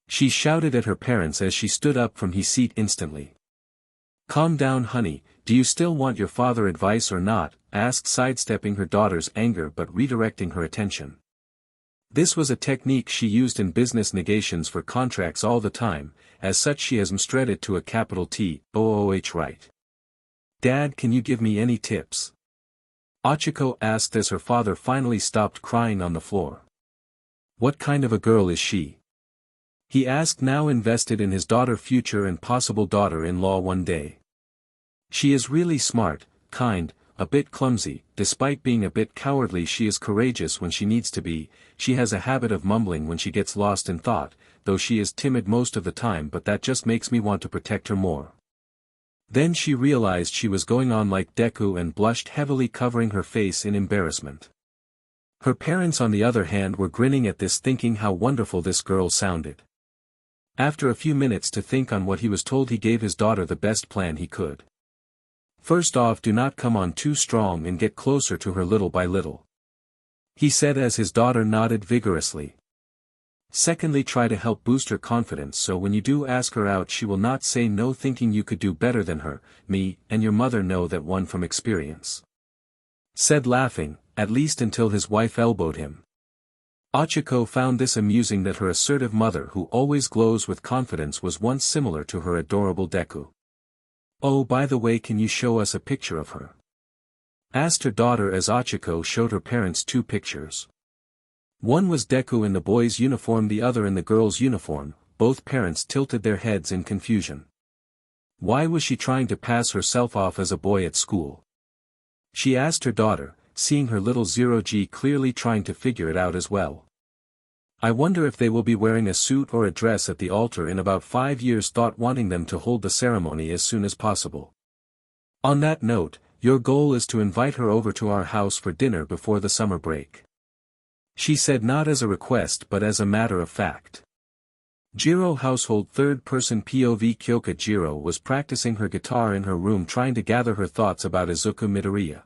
She shouted at her parents as she stood up from his seat instantly. Calm down, honey, do you still want your father advice or not? Asked, sidestepping her daughter's anger but redirecting her attention. This was a technique she used in business negations for contracts all the time, as such she has mastered it to a capital TOOH right. Dad, can you give me any tips? Ochiko asked as her father finally stopped crying on the floor. What kind of a girl is she? He asked, now invested in his daughter's future and possible daughter-in-law one day. She is really smart, kind, a bit clumsy. Despite being a bit cowardly, she is courageous when she needs to be. She has a habit of mumbling when she gets lost in thought, though she is timid most of the time, but that just makes me want to protect her more. Then she realized she was going on like Deku and blushed heavily, covering her face in embarrassment. Her parents, on the other hand, were grinning at this, thinking how wonderful this girl sounded. After a few minutes to think on what he was told, he gave his daughter the best plan he could. First off, do not come on too strong and get closer to her little by little. He said as his daughter nodded vigorously. Secondly, try to help boost her confidence so when you do ask her out she will not say no, thinking you could do better than her. Me and your mother know that one from experience. Said laughing, at least until his wife elbowed him. Ochako found this amusing that her assertive mother who always glows with confidence was once similar to her adorable Deku. "Oh, by the way, can you show us a picture of her?" asked her daughter as Ochako showed her parents two pictures. One was Deku in the boy's uniform, the other in the girl's uniform. Both parents tilted their heads in confusion. Why was she trying to pass herself off as a boy at school? She asked her daughter, seeing her little 0G clearly trying to figure it out as well. "I wonder if they will be wearing a suit or a dress at the altar in about 5 years," thought, wanting them to hold the ceremony as soon as possible. "On that note, your goal is to invite her over to our house for dinner before the summer break," she said, not as a request but as a matter of fact. Jiro household third-person POV. Kyoka Jiro was practicing her guitar in her room, trying to gather her thoughts about Izuku Midoriya.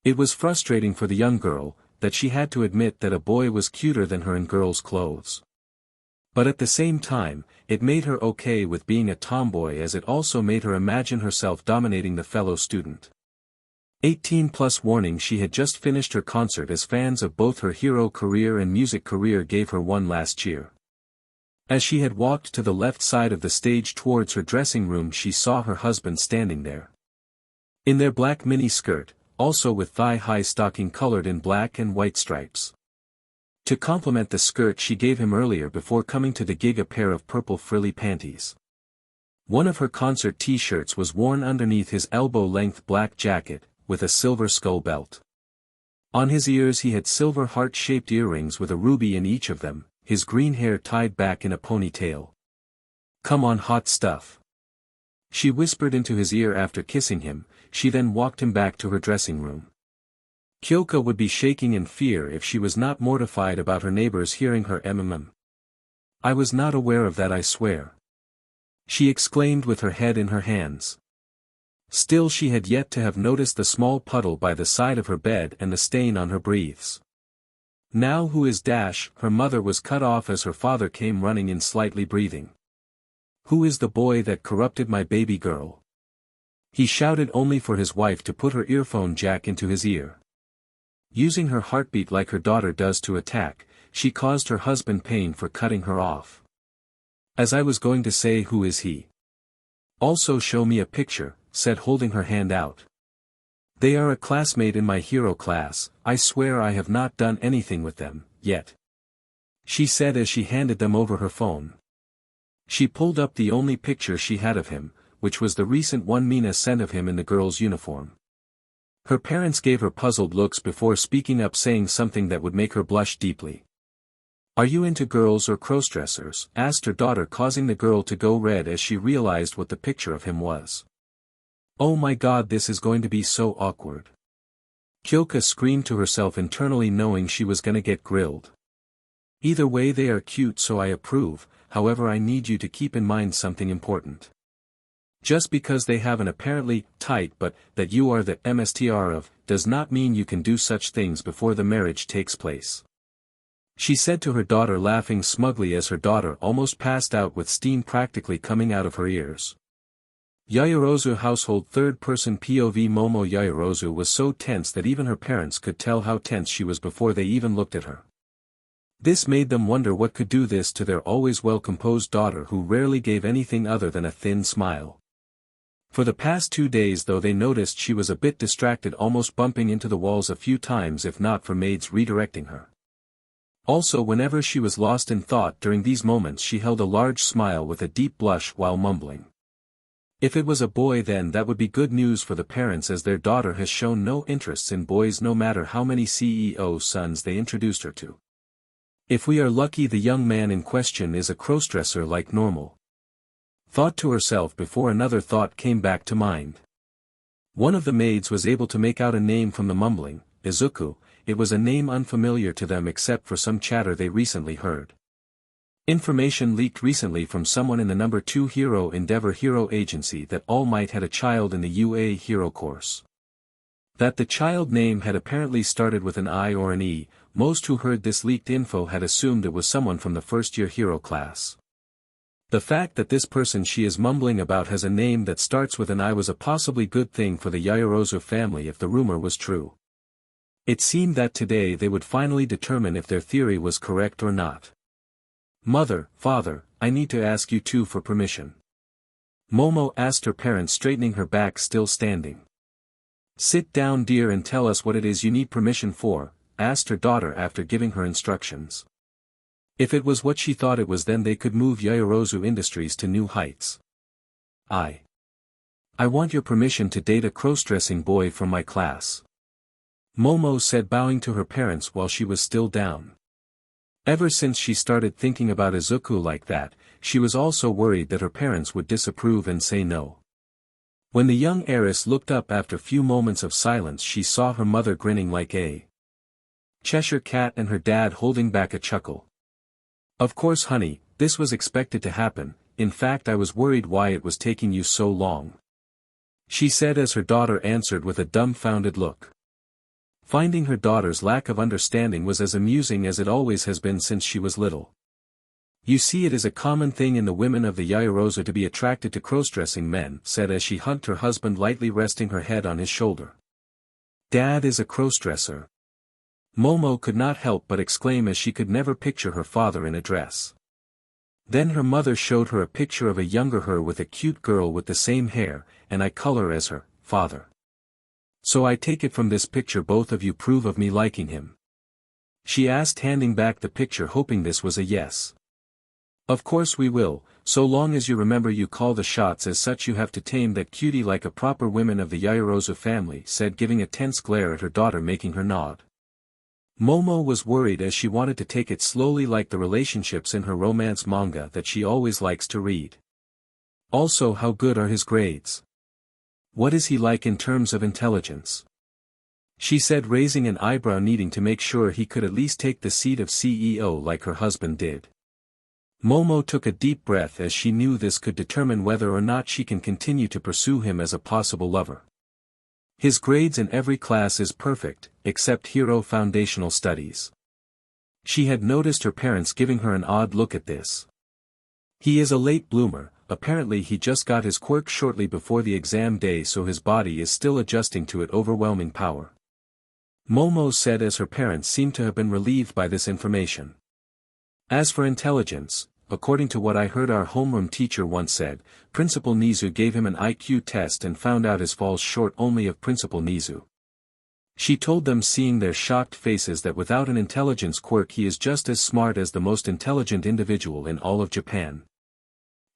It was frustrating for the young girl, that she had to admit that a boy was cuter than her in girls' clothes. But at the same time, it made her okay with being a tomboy, as it also made her imagine herself dominating the fellow student. 18+ warning: she had just finished her concert, as fans of both her hero career and music career gave her one last cheer. As she had walked to the left side of the stage towards her dressing room, she saw her husband standing there. In their black mini skirt, also with thigh-high stocking colored in black and white stripes. To complement the skirt she gave him earlier before coming to the gig, a pair of purple frilly panties. One of her concert t-shirts was worn underneath his elbow-length black jacket, with a silver skull belt. On his ears he had silver heart-shaped earrings with a ruby in each of them, his green hair tied back in a ponytail. "Come on, hot stuff," she whispered into his ear after kissing him. She then walked him back to her dressing room. Kyoka would be shaking in fear if she was not mortified about her neighbors hearing her "I was not aware of that, I swear," she exclaimed with her head in her hands. Still, she had yet to have noticed the small puddle by the side of her bed and the stain on her briefs. "Now who is Dash?" Her mother was cut off as her father came running in, slightly breathing. "Who is the boy that corrupted my baby girl?" he shouted, only for his wife to put her earphone jack into his ear. Using her heartbeat like her daughter does to attack, she caused her husband pain for cutting her off. "As I was going to say, who is he?" "Also show me a picture," said, holding her hand out. "They are a classmate in my hero class. I swear I have not done anything with them, yet," she said as she handed them over her phone. She pulled up the only picture she had of him, which was the recent one Mina sent of him in the girl's uniform. Her parents gave her puzzled looks before speaking up, saying something that would make her blush deeply. "Are you into girls or crossdressers?" asked her daughter, causing the girl to go red as she realized what the picture of him was. "Oh my god, this is going to be so awkward," Kyoka screamed to herself internally, knowing she was gonna get grilled. "Either way they are cute, so I approve. However, I need you to keep in mind something important. Just because they have an apparently tight but that you are the MSTR of, does not mean you can do such things before the marriage takes place," she said to her daughter, laughing smugly as her daughter almost passed out with steam practically coming out of her ears. Yaoyorozu household third-person POV. Momo Yaoyorozu was so tense that even her parents could tell how tense she was before they even looked at her. This made them wonder what could do this to their always well-composed daughter, who rarely gave anything other than a thin smile. For the past 2 days though, they noticed she was a bit distracted, almost bumping into the walls a few times if not for maids redirecting her. Also, whenever she was lost in thought during these moments, she held a large smile with a deep blush while mumbling. If it was a boy, then that would be good news for the parents, as their daughter has shown no interests in boys no matter how many CEO sons they introduced her to. If we are lucky, the young man in question is a crossdresser like normal, thought to herself before another thought came back to mind. One of the maids was able to make out a name from the mumbling, Izuku. It was a name unfamiliar to them except for some chatter they recently heard. Information leaked recently from someone in the number 2 Hero Endeavor Hero Agency that All Might had a child in the UA Hero course. That the child name had apparently started with an I or an E. Most who heard this leaked info had assumed it was someone from the first-year hero class. The fact that this person she is mumbling about has a name that starts with an I was a possibly good thing for the Yaoyorozu family if the rumor was true. It seemed that today they would finally determine if their theory was correct or not. "Mother, father, I need to ask you two for permission." Momo asked her parents, straightening her back still standing. "Sit down, dear, and tell us what it is you need permission for," asked her daughter after giving her instructions. If it was what she thought it was, then they could move Yaoyorozu Industries to new heights. I want your permission to date a cross-dressing boy from my class," Momo said, bowing to her parents while she was still down. Ever since she started thinking about Izuku like that, she was also worried that her parents would disapprove and say no. When the young heiress looked up after few moments of silence, she saw her mother grinning like a Cheshire cat and her dad holding back a chuckle. "Of course, honey, this was expected to happen. In fact, I was worried why it was taking you so long," she said as her daughter answered with a dumbfounded look. Finding her daughter's lack of understanding was as amusing as it always has been since she was little. "You see, it is a common thing in the women of the Yaoyorozu to be attracted to cross-dressing men," said as she hugged her husband, lightly resting her head on his shoulder. "Dad is a cross-dresser," Momo could not help but exclaim, as she could never picture her father in a dress. Then her mother showed her a picture of a younger her with a cute girl with the same hair and eye color as her father. "So I take it from this picture both of you approve of me liking him?" she asked, handing back the picture, hoping this was a yes. "Of course we will, so long as you remember you call the shots. As such, you have to tame that cutie like a proper woman of the Yaoyorozu family," said, giving a tense glare at her daughter, making her nod. Momo was worried as she wanted to take it slowly, like the relationships in her romance manga that she always likes to read. "Also, how good are his grades? What is he like in terms of intelligence?" she said, raising an eyebrow, needing to make sure he could at least take the seat of CEO like her husband did. Momo took a deep breath, as she knew this could determine whether or not she can continue to pursue him as a possible lover. "His grades in every class is perfect, except Hero Foundational Studies." She had noticed her parents giving her an odd look at this. "He is a late bloomer. Apparently he just got his quirk shortly before the exam day, so his body is still adjusting to it overwhelming power," Momo said, as her parents seemed to have been relieved by this information. "As for intelligence, according to what I heard our homeroom teacher once said, Principal Nizu gave him an IQ test and found out his falls short only of Principal Nizu," she told them, seeing their shocked faces, that without an intelligence quirk he is just as smart as the most intelligent individual in all of Japan.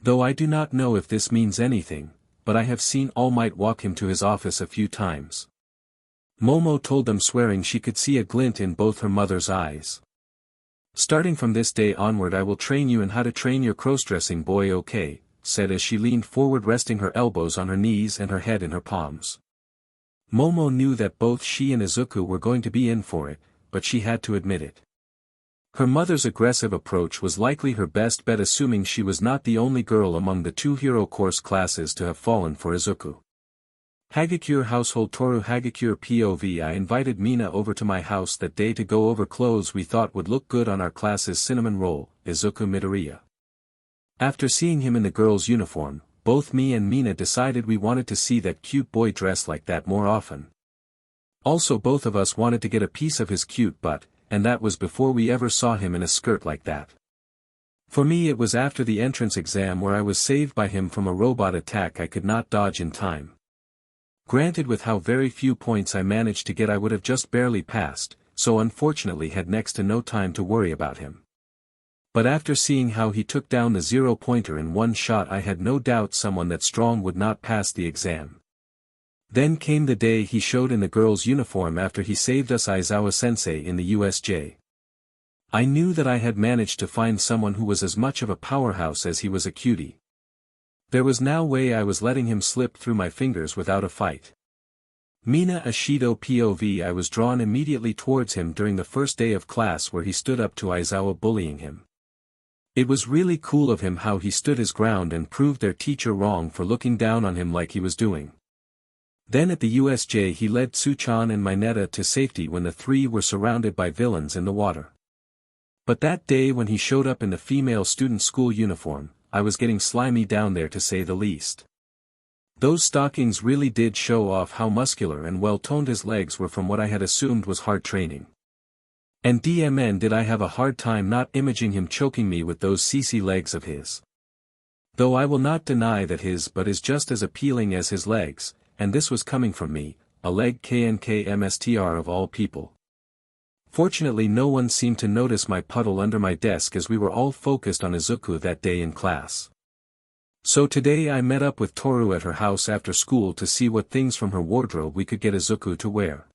"Though I do not know if this means anything, but I have seen All Might walk him to his office a few times," Momo told them, swearing she could see a glint in both her mother's eyes. "Starting from this day onward I will train you in how to train your cross-dressing boy, okay?" said as she leaned forward, resting her elbows on her knees and her head in her palms. Momo knew that both she and Izuku were going to be in for it, but she had to admit it. Her mother's aggressive approach was likely her best bet, assuming she was not the only girl among the two hero course classes to have fallen for Izuku. Hagakure household Toru Hagakure POV. I invited Mina over to my house that day to go over clothes we thought would look good on our class's cinnamon roll, Izuku Midoriya. After seeing him in the girl's uniform, both me and Mina decided we wanted to see that cute boy dress like that more often. Also, both of us wanted to get a piece of his cute butt, and that was before we ever saw him in a skirt like that. For me, it was after the entrance exam where I was saved by him from a robot attack I could not dodge in time. Granted, with how very few points I managed to get, I would have just barely passed, so unfortunately had next to no time to worry about him. But after seeing how he took down the 0-pointer in one shot, I had no doubt someone that strong would not pass the exam. Then came the day he showed in the girl's uniform after he saved us Aizawa-sensei in the USJ. I knew that I had managed to find someone who was as much of a powerhouse as he was a cutie. There was no way I was letting him slip through my fingers without a fight. Mina Ashido POV. I was drawn immediately towards him during the first day of class where he stood up to Aizawa bullying him. It was really cool of him how he stood his ground and proved their teacher wrong for looking down on him like he was doing. Then at the USJ he led Tsuchan and Mineta to safety when the three were surrounded by villains in the water. But that day when he showed up in the female student school uniform, I was getting slimy down there, to say the least. Those stockings really did show off how muscular and well-toned his legs were from what I had assumed was hard training. And did I have a hard time not imaging him choking me with those CC legs of his. Though I will not deny that his butt is just as appealing as his legs, and this was coming from me, a leg KNKMSTR of all people. Fortunately no one seemed to notice my puddle under my desk as we were all focused on Izuku that day in class. So today I met up with Toru at her house after school to see what things from her wardrobe we could get Izuku to wear.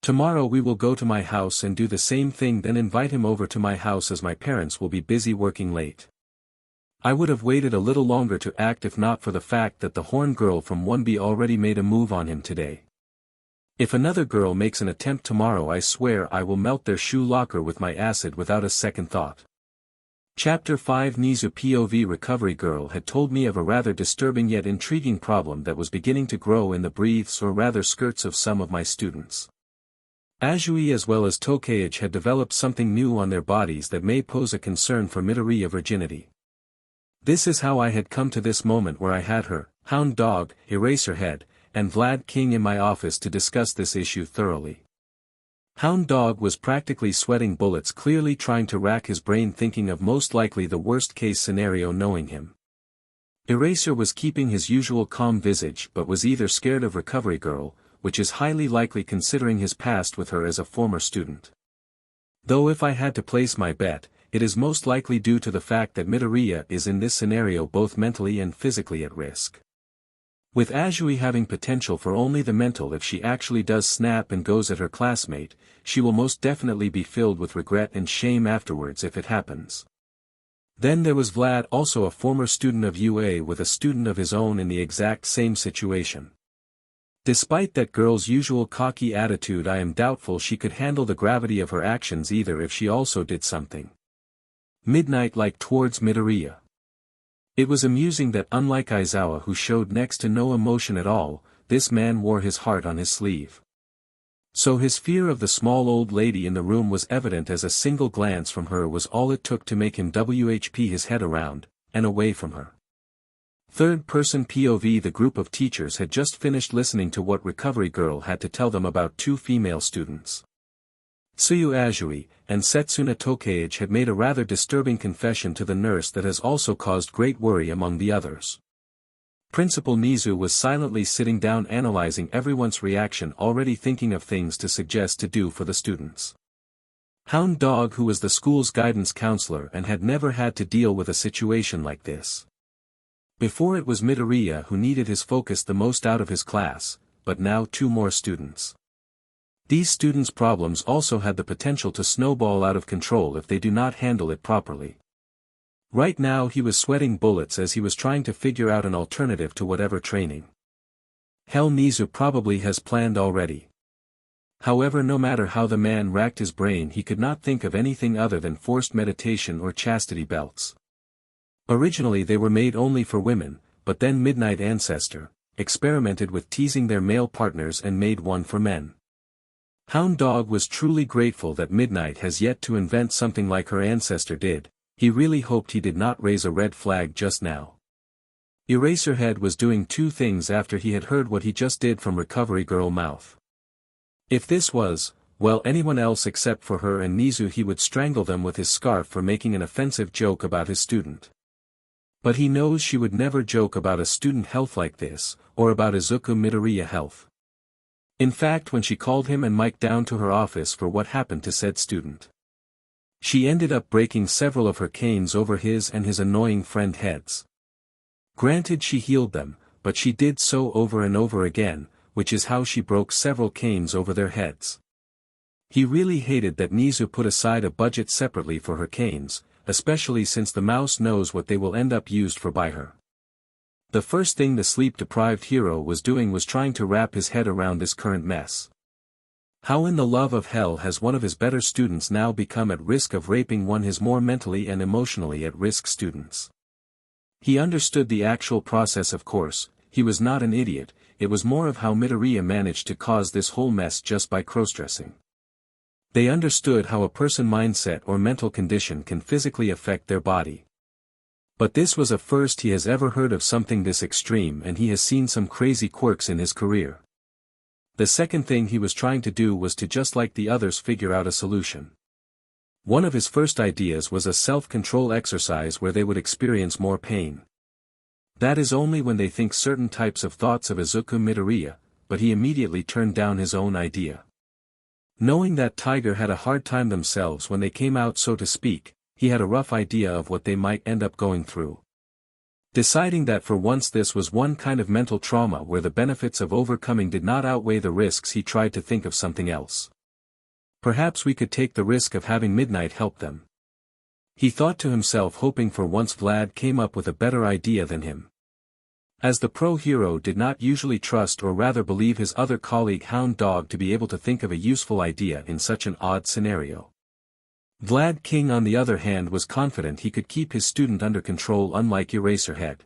Tomorrow we will go to my house and do the same thing, then invite him over to my house as my parents will be busy working late. I would have waited a little longer to act if not for the fact that the horn girl from 1B already made a move on him today. If another girl makes an attempt tomorrow, I swear I will melt their shoe locker with my acid without a second thought. Chapter 5 Nizu POV Recovery Girl had told me of a rather disturbing yet intriguing problem that was beginning to grow in the briefs or rather skirts of some of my students. Azui as well as Tokage had developed something new on their bodies that may pose a concern for Midoriya virginity. This is how I had come to this moment where I had her, Hound Dog, Eraserhead, and Vlad King in my office to discuss this issue thoroughly. Hound Dog was practically sweating bullets, clearly trying to rack his brain thinking of most likely the worst case scenario knowing him. Eraser was keeping his usual calm visage but was either scared of Recovery Girl, which is highly likely considering his past with her as a former student. Though if I had to place my bet, it is most likely due to the fact that Midoriya is in this scenario both mentally and physically at risk. With Azui having potential for only the mental, if she actually does snap and goes at her classmate, she will most definitely be filled with regret and shame afterwards if it happens. Then there was Vlad, also a former student of UA with a student of his own in the exact same situation. Despite that girl's usual cocky attitude, I am doubtful she could handle the gravity of her actions either if she also did something midnight-like towards Midoriya. It was amusing that unlike Aizawa, who showed next to no emotion at all, this man wore his heart on his sleeve. So his fear of the small old lady in the room was evident, as a single glance from her was all it took to make him WHP his head around, and away from her. Third-person POV The group of teachers had just finished listening to what Recovery Girl had to tell them about two female students. Tsuyu Azui and Setsuna Tokage had made a rather disturbing confession to the nurse that has also caused great worry among the others. Principal Nizu was silently sitting down analyzing everyone's reaction, already thinking of things to suggest to do for the students. Hound Dog, who was the school's guidance counselor and had never had to deal with a situation like this. Before it was Midoriya who needed his focus the most out of his class, but now two more students. These students' problems also had the potential to snowball out of control if they do not handle it properly. Right now he was sweating bullets as he was trying to figure out an alternative to whatever training hell Nizu probably has planned already. However, no matter how the man racked his brain, he could not think of anything other than forced meditation or chastity belts. Originally they were made only for women, but then Midnight Ancestor experimented with teasing their male partners and made one for men. Hound Dog was truly grateful that Midnight has yet to invent something like her ancestor did. He really hoped he did not raise a red flag just now. Eraserhead was doing two things after he had heard what he just did from Recovery Girl mouth. If this was, well, anyone else except for her and Nizu, he would strangle them with his scarf for making an offensive joke about his student. But he knows she would never joke about a student health like this, or about Izuku Midoriya health. In fact, when she called him and Mike down to her office for what happened to said student, she ended up breaking several of her canes over his and his annoying friend heads. Granted, she healed them, but she did so over and over again, which is how she broke several canes over their heads. He really hated that Nizu put aside a budget separately for her canes, especially since the mouse knows what they will end up used for by her. The first thing the sleep-deprived hero was doing was trying to wrap his head around this current mess. How in the love of hell has one of his better students now become at risk of raping one of his more mentally and emotionally at-risk students? He understood the actual process, of course. He was not an idiot. It was more of how Midoriya managed to cause this whole mess just by cross-dressing. They understood how a person's mindset or mental condition can physically affect their body. But this was a first. He has ever heard of something this extreme, and he has seen some crazy quirks in his career. The second thing he was trying to do was to, just like the others, figure out a solution. One of his first ideas was a self-control exercise where they would experience more pain. That is only when they think certain types of thoughts of Izuku Midoriya, but he immediately turned down his own idea. Knowing that Tiger had a hard time themselves when they came out, so to speak, he had a rough idea of what they might end up going through. Deciding that for once this was one kind of mental trauma where the benefits of overcoming did not outweigh the risks, he tried to think of something else. Perhaps we could take the risk of having Midnight help them. He thought to himself, hoping for once Vlad came up with a better idea than him. As the pro-hero did not usually trust, or rather believe, his other colleague Hound Dog to be able to think of a useful idea in such an odd scenario. Vlad King, on the other hand, was confident he could keep his student under control, unlike Eraserhead.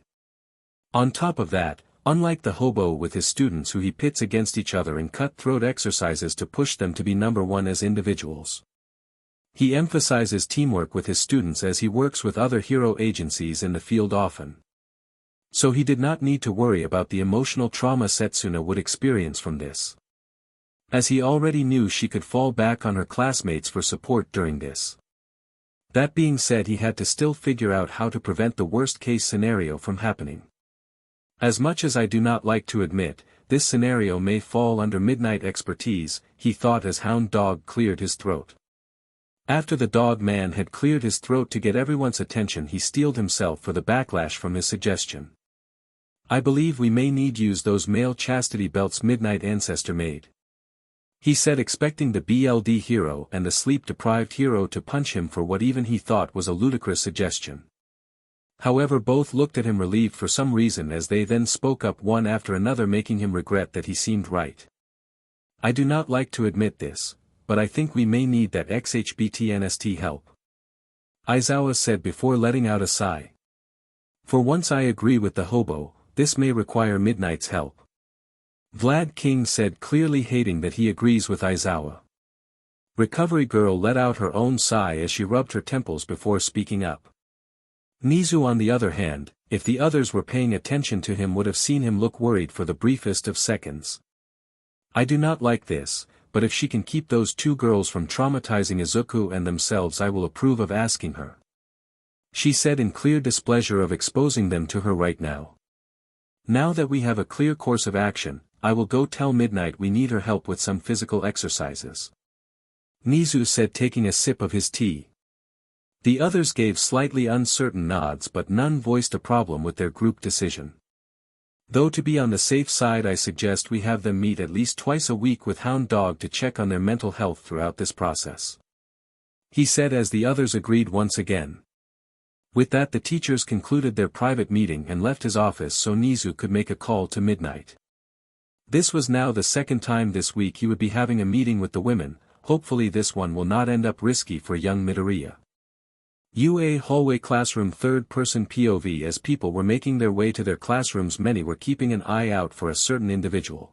On top of that, unlike the hobo with his students who he pits against each other in cutthroat exercises to push them to be number one as individuals. He emphasizes teamwork with his students as he works with other hero agencies in the field often. So he did not need to worry about the emotional trauma Setsuna would experience from this, as he already knew she could fall back on her classmates for support during this. That being said, he had to still figure out how to prevent the worst-case scenario from happening. As much as I do not like to admit, this scenario may fall under Midnight expertise, he thought as Hound Dog cleared his throat. After the dog man had cleared his throat to get everyone's attention, he steeled himself for the backlash from his suggestion. I believe we may need use those male chastity belts Midnight ancestor made, he said, expecting the BLD hero and the sleep-deprived hero to punch him for what even he thought was a ludicrous suggestion. However, both looked at him relieved for some reason as they then spoke up one after another, making him regret that he seemed right. I do not like to admit this, but I think we may need that XHBTNST help, Aizawa said before letting out a sigh. For once I agree with the hobo, this may require Midnight's help, Vlad King said, clearly hating that he agrees with Aizawa. Recovery Girl let out her own sigh as she rubbed her temples before speaking up. Nizu, on the other hand, if the others were paying attention to him, would have seen him look worried for the briefest of seconds. I do not like this, but if she can keep those two girls from traumatizing Izuku and themselves, I will approve of asking her, she said in clear displeasure of exposing them to her right now. Now that we have a clear course of action, I will go tell Midnight we need her help with some physical exercises, Nizu said, taking a sip of his tea. The others gave slightly uncertain nods, but none voiced a problem with their group decision. Though to be on the safe side, I suggest we have them meet at least twice a week with Hound Dog to check on their mental health throughout this process, he said as the others agreed once again. With that, the teachers concluded their private meeting and left his office so Nizu could make a call to Midnight. This was now the second time this week he would be having a meeting with the women. Hopefully this one will not end up risky for young Midoriya. UA hallway classroom, third-person POV. As people were making their way to their classrooms, many were keeping an eye out for a certain individual.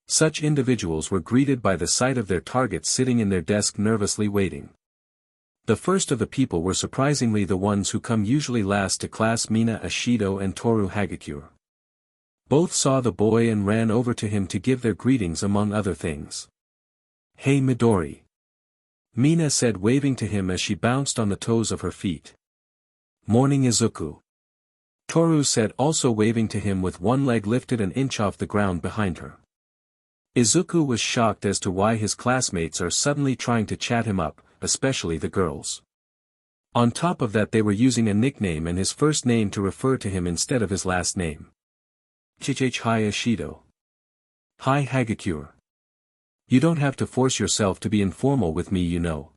Such individuals were greeted by the sight of their targets sitting in their desk nervously waiting. The first of the people were surprisingly the ones who come usually last to class, Mina Ashido and Toru Hagakure. Both saw the boy and ran over to him to give their greetings, among other things. "Hey Midori," Mina said, waving to him as she bounced on the toes of her feet. "Morning Izuku," Toru said, also waving to him with one leg lifted an inch off the ground behind her. Izuku was shocked as to why his classmates are suddenly trying to chat him up, especially the girls. On top of that, they were using a nickname and his first name to refer to him instead of his last name. Hi Ashido. Hi Hagakure. You don't have to force yourself to be informal with me, you know,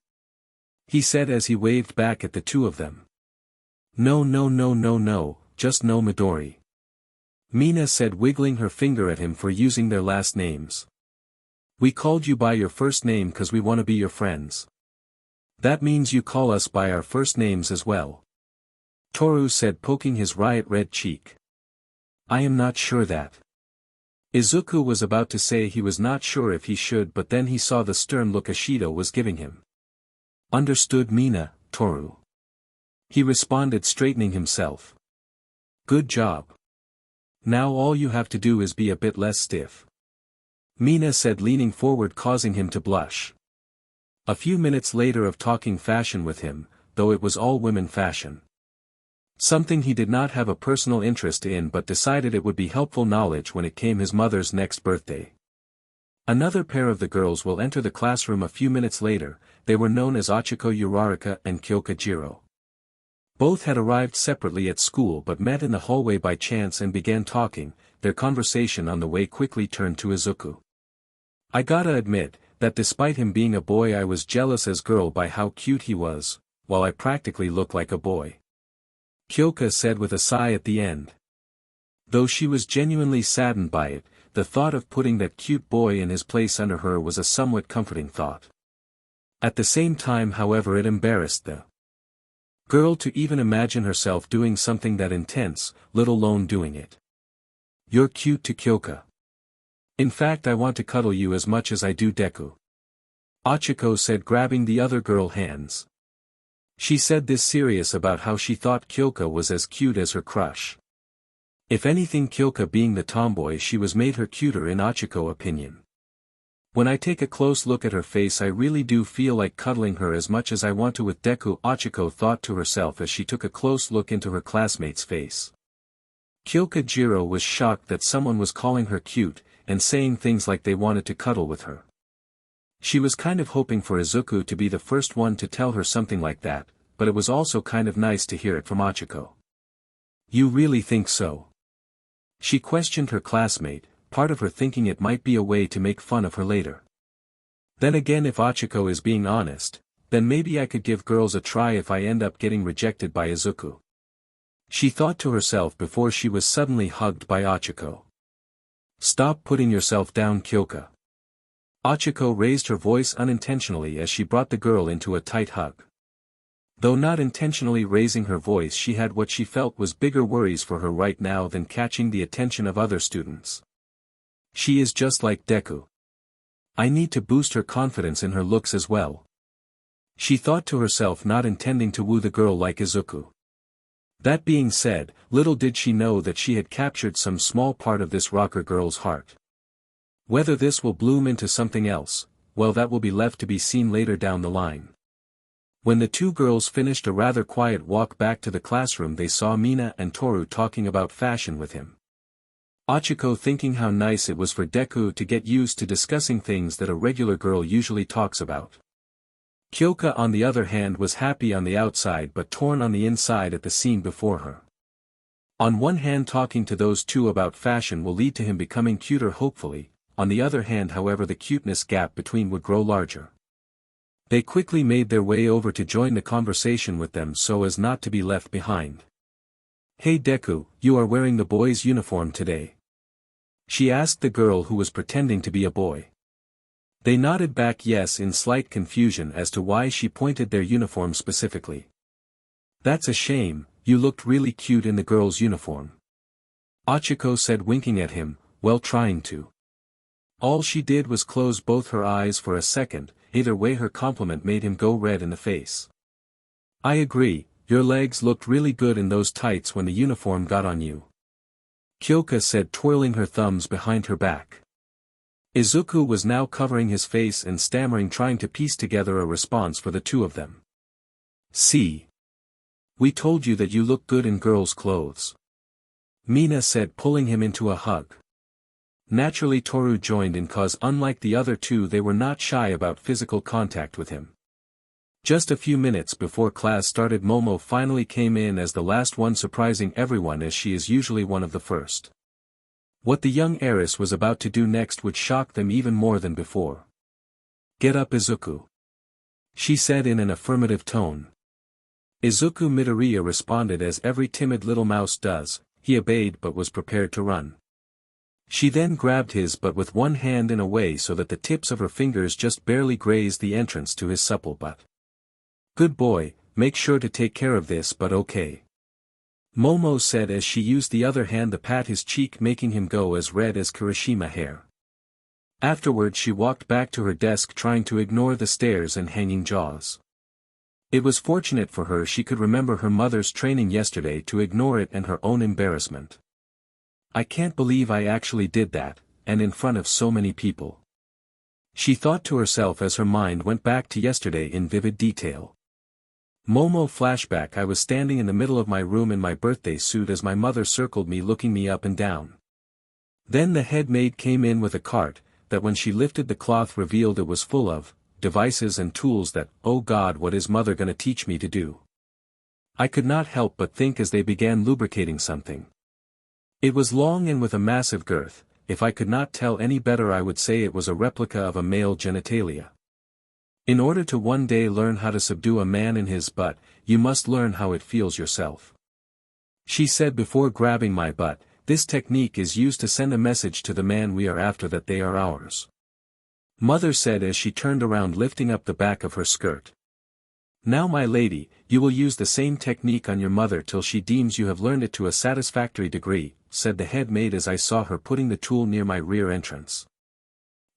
he said as he waved back at the two of them. No, just no Midori, Mina said, wiggling her finger at him for using their last names. We called you by your first name cause we want to be your friends. That means you call us by our first names as well, Toru said, poking his riot red cheek. I am not sure that. Izuku was about to say he was not sure if he should, but then he saw the stern look Ashido was giving him. Understood Mina, Toru. He responded, straightening himself. Good job. Now all you have to do is be a bit less stiff. Mina said, leaning forward, causing him to blush. A few minutes later of talking fashion with him, though it was all women fashion. Something he did not have a personal interest in but decided it would be helpful knowledge when it came his mother's next birthday. Another pair of the girls will enter the classroom a few minutes later. They were known as Ochiko Uraraka and Kyoka Jiro. Both had arrived separately at school but met in the hallway by chance and began talking. Their conversation on the way quickly turned to Izuku. I gotta admit, that despite him being a boy I was jealous as girl by how cute he was, while I practically look like a boy. Kyoka said with a sigh at the end. Though she was genuinely saddened by it, the thought of putting that cute boy in his place under her was a somewhat comforting thought. At the same time, however, it embarrassed the girl to even imagine herself doing something that intense, let alone doing it. You're cute to Kyoka. In fact, I want to cuddle you as much as I do Deku. Ochiko said, grabbing the other girl hands. She said this serious about how she thought Kyoka was as cute as her crush. If anything, Kyoka being the tomboy she was made her cuter in Ochiko's opinion. When I take a close look at her face I really do feel like cuddling her as much as I want to with Deku, Ochiko thought to herself as she took a close look into her classmate's face. Kyoka Jiro was shocked that someone was calling her cute, and saying things like they wanted to cuddle with her. She was kind of hoping for Izuku to be the first one to tell her something like that, but it was also kind of nice to hear it from Ochiko. You really think so? She questioned her classmate, part of her thinking it might be a way to make fun of her later. Then again, if Ochiko is being honest, then maybe I could give girls a try if I end up getting rejected by Izuku. She thought to herself before she was suddenly hugged by Ochiko. Stop putting yourself down, Kyoka. Ochiko raised her voice unintentionally as she brought the girl into a tight hug. Though not intentionally raising her voice, she had what she felt was bigger worries for her right now than catching the attention of other students. She is just like Deku. I need to boost her confidence in her looks as well. She thought to herself, not intending to woo the girl like Izuku. That being said, little did she know that she had captured some small part of this rocker girl's heart. Whether this will bloom into something else, well, that will be left to be seen later down the line. When the two girls finished a rather quiet walk back to the classroom, they saw Mina and Toru talking about fashion with him. Ochiko thinking how nice it was for Deku to get used to discussing things that a regular girl usually talks about. Kyoka on the other hand was happy on the outside but torn on the inside at the scene before her. On one hand, talking to those two about fashion will lead to him becoming cuter hopefully, on the other hand however the cuteness gap between would grow larger. They quickly made their way over to join the conversation with them so as not to be left behind. Hey Deku, you are wearing the boy's uniform today? She asked the girl who was pretending to be a boy. They nodded back yes in slight confusion as to why she pointed their uniform specifically. That's a shame, you looked really cute in the girl's uniform. Ochiko said, winking at him, well, trying to. All she did was close both her eyes for a second. Either way her compliment made him go red in the face. I agree, your legs looked really good in those tights when the uniform got on you. Kyoka said, twirling her thumbs behind her back. Izuku was now covering his face and stammering, trying to piece together a response for the two of them. See? We told you that you look good in girls' clothes. Mina said, pulling him into a hug. Naturally Toru joined in cause unlike the other two they were not shy about physical contact with him. Just a few minutes before class started, Momo finally came in as the last one, surprising everyone as she is usually one of the first. What the young heiress was about to do next would shock them even more than before. Get up Izuku, she said in an affirmative tone. Izuku Midoriya responded as every timid little mouse does, he obeyed but was prepared to run. She then grabbed his butt with one hand in a way so that the tips of her fingers just barely grazed the entrance to his supple butt. Good boy, make sure to take care of this, but okay. Momo said as she used the other hand to pat his cheek, making him go as red as Kirishima hair. Afterward she walked back to her desk trying to ignore the stares and hanging jaws. It was fortunate for her she could remember her mother's training yesterday to ignore it and her own embarrassment. I can't believe I actually did that, and in front of so many people. She thought to herself as her mind went back to yesterday in vivid detail. Momo flashback. I was standing in the middle of my room in my birthday suit as my mother circled me, looking me up and down. Then the head maid came in with a cart, that when she lifted the cloth revealed it was full of devices and tools that, oh God, what is mother gonna teach me to do? I could not help but think as they began lubricating something. It was long and with a massive girth. If I could not tell any better I would say it was a replica of a male genitalia. In order to one day learn how to subdue a man in his butt, you must learn how it feels yourself. She said before grabbing my butt, this technique is used to send a message to the man we are after that they are ours. Mother said as she turned around, lifting up the back of her skirt. Now my lady, you will use the same technique on your mother till she deems you have learned it to a satisfactory degree, said the head maid as I saw her putting the tool near my rear entrance.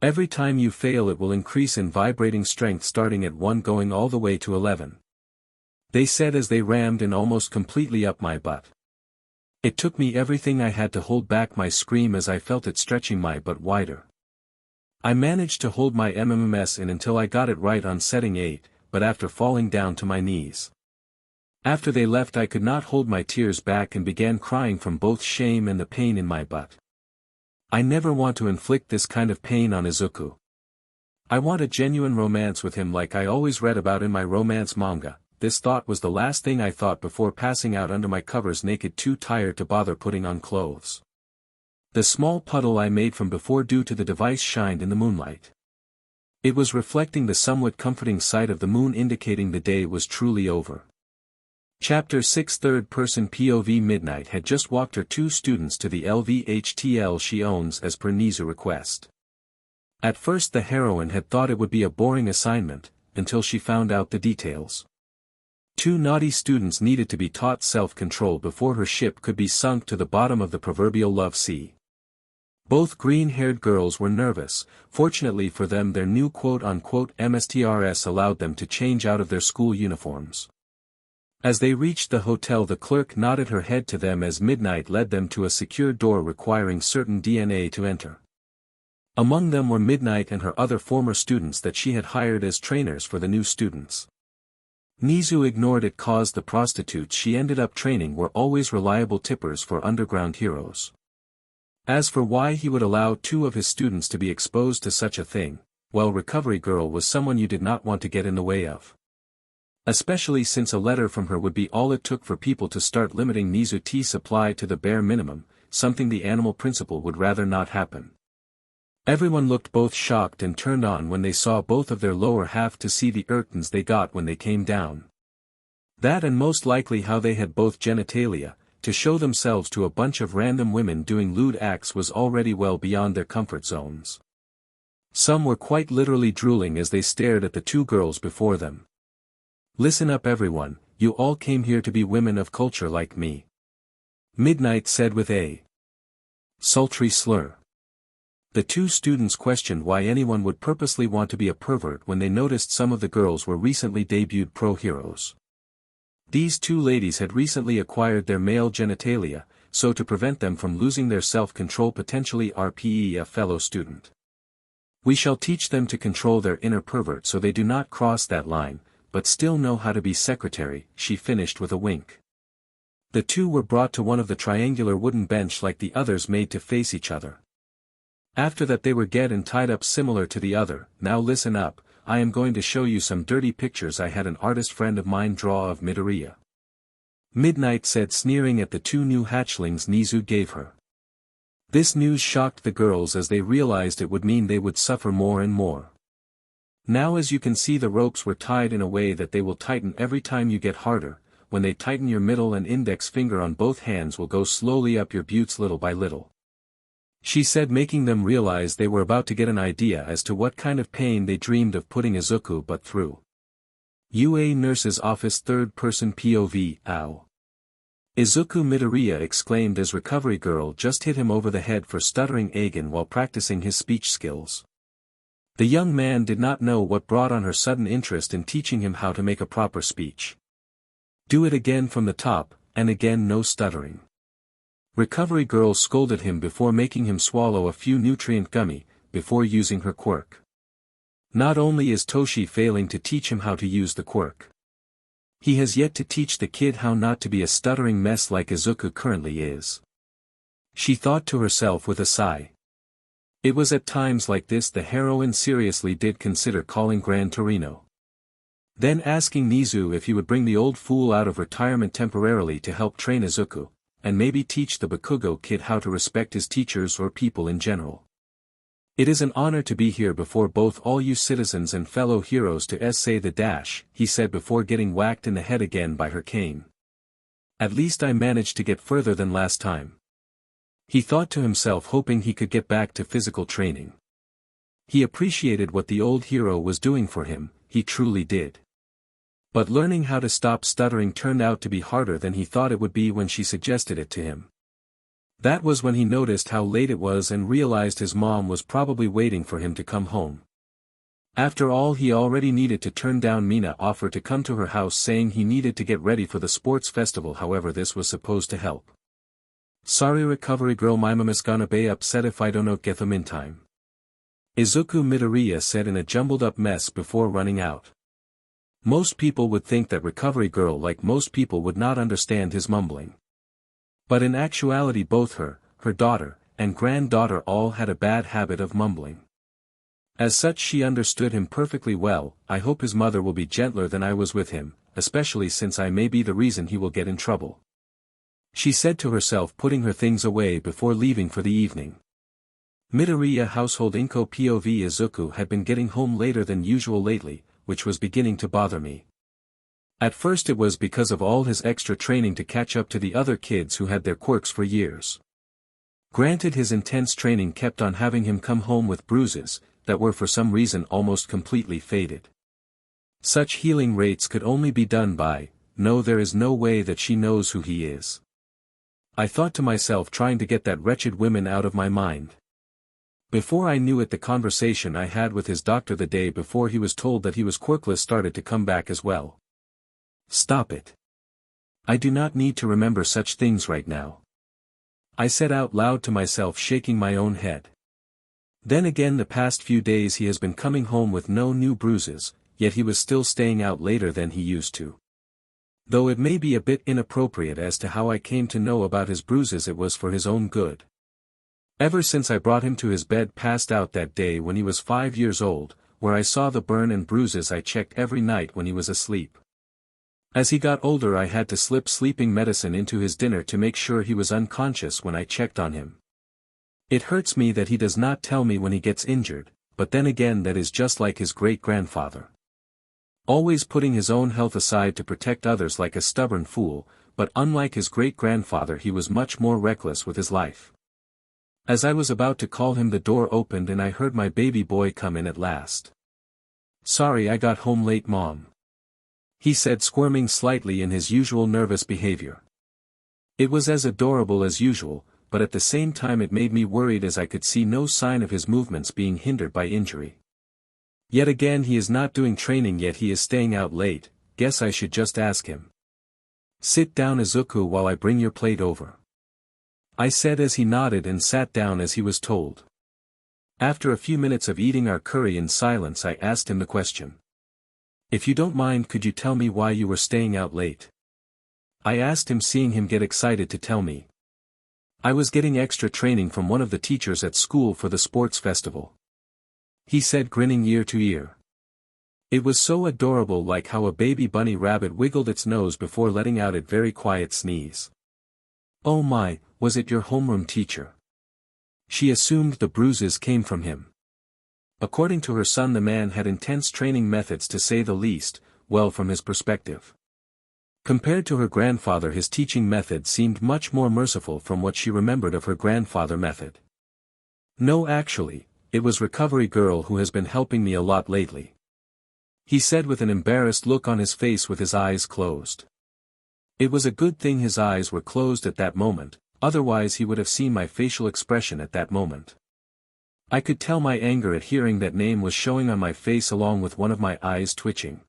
Every time you fail it will increase in vibrating strength, starting at 1 going all the way to 11. They said as they rammed in almost completely up my butt. It took me everything I had to hold back my scream as I felt it stretching my butt wider. I managed to hold my MMS in until I got it right on setting 8, but after falling down to my knees. After they left I could not hold my tears back and began crying from both shame and the pain in my butt. I never want to inflict this kind of pain on Izuku. I want a genuine romance with him like I always read about in my romance manga. This thought was the last thing I thought before passing out under my covers naked, too tired to bother putting on clothes. The small puddle I made from before due to the device shined in the moonlight. It was reflecting the somewhat comforting sight of the moon, indicating the day was truly over. Chapter 6 Third-person POV. Midnight had just walked her 2 students to the LVHTL she owns as per Nizu request. At first the heroine had thought it would be a boring assignment, until she found out the details. 2 naughty students needed to be taught self-control before her ship could be sunk to the bottom of the proverbial love sea. Both green-haired girls were nervous. Fortunately for them their new quote-unquote MSTRS allowed them to change out of their school uniforms. As they reached the hotel the clerk nodded her head to them as Midnight led them to a secure door requiring certain DNA to enter. Among them were Midnight and her other former students that she had hired as trainers for the new students. Nizu ignored it cause the prostitutes she ended up training were always reliable tippers for underground heroes. As for why he would allow 2 of his students to be exposed to such a thing, well, Recovery Girl was someone you did not want to get in the way of. Especially since a letter from her would be all it took for people to start limiting Nizu tea supply to the bare minimum, something the animal principal would rather not happen. Everyone looked both shocked and turned on when they saw both of their lower half to see the irktons they got when they came down. That and most likely how they had both genitalia, to show themselves to a bunch of random women doing lewd acts was already well beyond their comfort zones. Some were quite literally drooling as they stared at the 2 girls before them. Listen up everyone, you all came here to be women of culture like me. Midnight said with a sultry slur. The 2 students questioned why anyone would purposely want to be a pervert when they noticed some of the girls were recently debuted pro heroes. These 2 ladies had recently acquired their male genitalia, so to prevent them from losing their self-control potentially RPE a fellow student. We shall teach them to control their inner pervert so they do not cross that line, but still know how to be secretary, she finished with a wink. The 2 were brought to one of the triangular wooden bench like the others made to face each other. After that they were get and tied up similar to the other. Now listen up, I am going to show you some dirty pictures I had an artist friend of mine draw of Midoriya. Midnight said, sneering at the 2 new hatchlings Nizu gave her. This news shocked the girls as they realized it would mean they would suffer more and more. Now as you can see the ropes were tied in a way that they will tighten every time you get harder. When they tighten your middle and index finger on both hands will go slowly up your buttes little by little. She said, making them realize they were about to get an idea as to what kind of pain they dreamed of putting Izuku but through. UA Nurse's Office Third-person POV. Ow. Izuku Midoriya exclaimed as Recovery Girl just hit him over the head for stuttering again while practicing his speech skills. The young man did not know what brought on her sudden interest in teaching him how to make a proper speech. Do it again from the top, and again no stuttering. Recovery Girl scolded him before making him swallow a few nutrient gummy, before using her quirk. Not only is Toshi failing to teach him how to use the quirk, he has yet to teach the kid how not to be a stuttering mess like Izuku currently is. She thought to herself with a sigh. It was at times like this the heroine seriously did consider calling Gran Torino. Then asking Nizu if he would bring the old fool out of retirement temporarily to help train Izuku, and maybe teach the Bakugo kid how to respect his teachers or people in general. It is an honor to be here before both all you citizens and fellow heroes to say the dash, he said before getting whacked in the head again by her cane. At least I managed to get further than last time. He thought to himself, hoping he could get back to physical training. He appreciated what the old hero was doing for him, he truly did. But learning how to stop stuttering turned out to be harder than he thought it would be when she suggested it to him. That was when he noticed how late it was and realized his mom was probably waiting for him to come home. After all, he already needed to turn down Mina's offer to come to her house, saying he needed to get ready for the sports festival. However, this was supposed to help. Sorry Recovery Girl, my mom is gonna be upset if I don't get them in time. Izuku Midoriya said in a jumbled up mess before running out. Most people would think that Recovery Girl, like most people, would not understand his mumbling. But in actuality both her daughter, and granddaughter all had a bad habit of mumbling. As such she understood him perfectly well. I hope his mother will be gentler than I was with him, especially since I may be the reason he will get in trouble. She said to herself, putting her things away before leaving for the evening. Midoriya household Inko POV. Izuku had been getting home later than usual lately, which was beginning to bother me. At first it was because of all his extra training to catch up to the other kids who had their quirks for years. Granted, his intense training kept on having him come home with bruises, that were for some reason almost completely faded. Such healing rates could only be done by, no, there is no way that she knows who he is. I thought to myself, trying to get that wretched woman out of my mind. Before I knew it, the conversation I had with his doctor the day before he was told that he was quirkless started to come back as well. Stop it. I do not need to remember such things right now. I said out loud to myself, shaking my own head. Then again, the past few days he has been coming home with no new bruises, yet he was still staying out later than he used to. Though it may be a bit inappropriate as to how I came to know about his bruises, it was for his own good. Ever since I brought him to his bed passed out that day when he was 5 years old, where I saw the burn and bruises, I checked every night when he was asleep. As he got older I had to slip sleeping medicine into his dinner to make sure he was unconscious when I checked on him. It hurts me that he does not tell me when he gets injured, but then again that is just like his great-grandfather. Always putting his own health aside to protect others like a stubborn fool, but unlike his great-grandfather he was much more reckless with his life. As I was about to call him, the door opened and I heard my baby boy come in at last. Sorry I got home late, Mom, he said, squirming slightly in his usual nervous behavior. It was as adorable as usual, but at the same time it made me worried as I could see no sign of his movements being hindered by injury. Yet again he is not doing training, yet he is staying out late. Guess I should just ask him. Sit down, Izuku, while I bring your plate over, I said as he nodded and sat down as he was told. After a few minutes of eating our curry in silence I asked him the question. If you don't mind, could you tell me why you were staying out late? I asked him, seeing him get excited to tell me. I was getting extra training from one of the teachers at school for the sports festival, he said, grinning ear to ear. It was so adorable, like how a baby bunny rabbit wiggled its nose before letting out a very quiet sneeze. Oh my, was it your homeroom teacher? She assumed the bruises came from him. According to her son, the man had intense training methods, to say the least, well, from his perspective. Compared to her grandfather, his teaching method seemed much more merciful from what she remembered of her grandfather method. No, actually, it was Recovery Girl who has been helping me a lot lately, he said with an embarrassed look on his face with his eyes closed. It was a good thing his eyes were closed at that moment, otherwise he would have seen my facial expression at that moment. I could tell my anger at hearing that name was showing on my face along with one of my eyes twitching.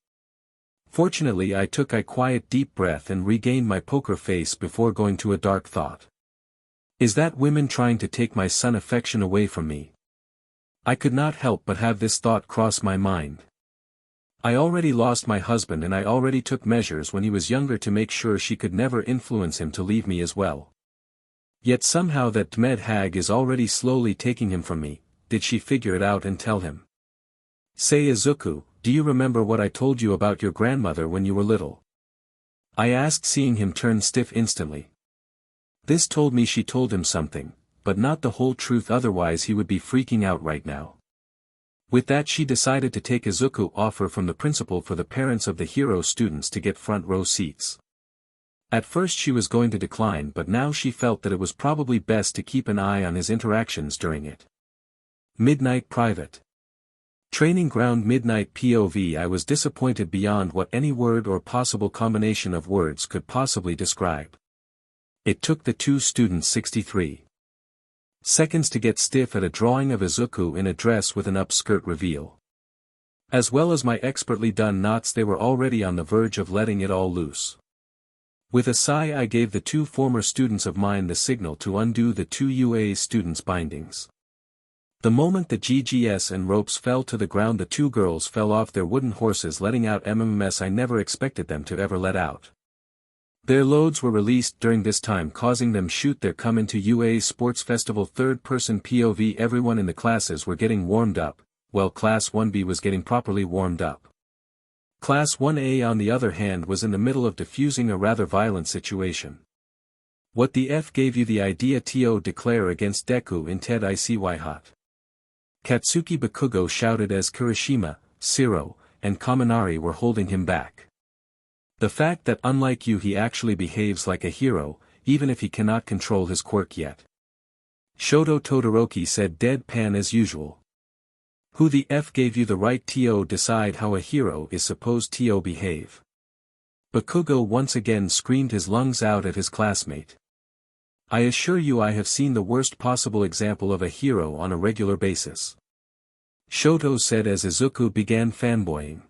Fortunately I took a quiet deep breath and regained my poker face before going to a dark thought. Is that women trying to take my son affection away from me? I could not help but have this thought cross my mind. I already lost my husband and I already took measures when he was younger to make sure she could never influence him to leave me as well. Yet somehow that Tmed hag is already slowly taking him from me. Did she figure it out and tell him? Say Izuku, do you remember what I told you about your grandmother when you were little? I asked, seeing him turn stiff instantly. This told me she told him something, but not the whole truth, otherwise he would be freaking out right now. With that she decided to take Izuku's offer from the principal for the parents of the hero students to get front row seats. At first she was going to decline, but now she felt that it was probably best to keep an eye on his interactions during it. Midnight Private Training Ground Midnight POV. I was disappointed beyond what any word or possible combination of words could possibly describe. It took the two students 63 seconds to get stiff at a drawing of Izuku in a dress with an upskirt reveal. As well as my expertly done knots, they were already on the verge of letting it all loose. With a sigh I gave the two former students of mine the signal to undo the two UA students' bindings. The moment the GGS and ropes fell to the ground, the two girls fell off their wooden horses, letting out MMS I never expected them to ever let out. Their loads were released during this time, causing them shoot their come into UA Sports Festival third-person POV. Everyone in the classes were getting warmed up, while Class 1B was getting properly warmed up. Class 1A on the other hand was in the middle of diffusing a rather violent situation. What the F gave you the idea to declare against Deku in TED ICY hot? Katsuki Bakugo shouted as Kirishima, Siro, and Kaminari were holding him back. The fact that unlike you he actually behaves like a hero, even if he cannot control his quirk yet. Shoto Todoroki said deadpan as usual. Who the F gave you the right to decide how a hero is supposed to behave? Bakugo once again screamed his lungs out at his classmate. I assure you I have seen the worst possible example of a hero on a regular basis. Shoto said as Izuku began fanboying.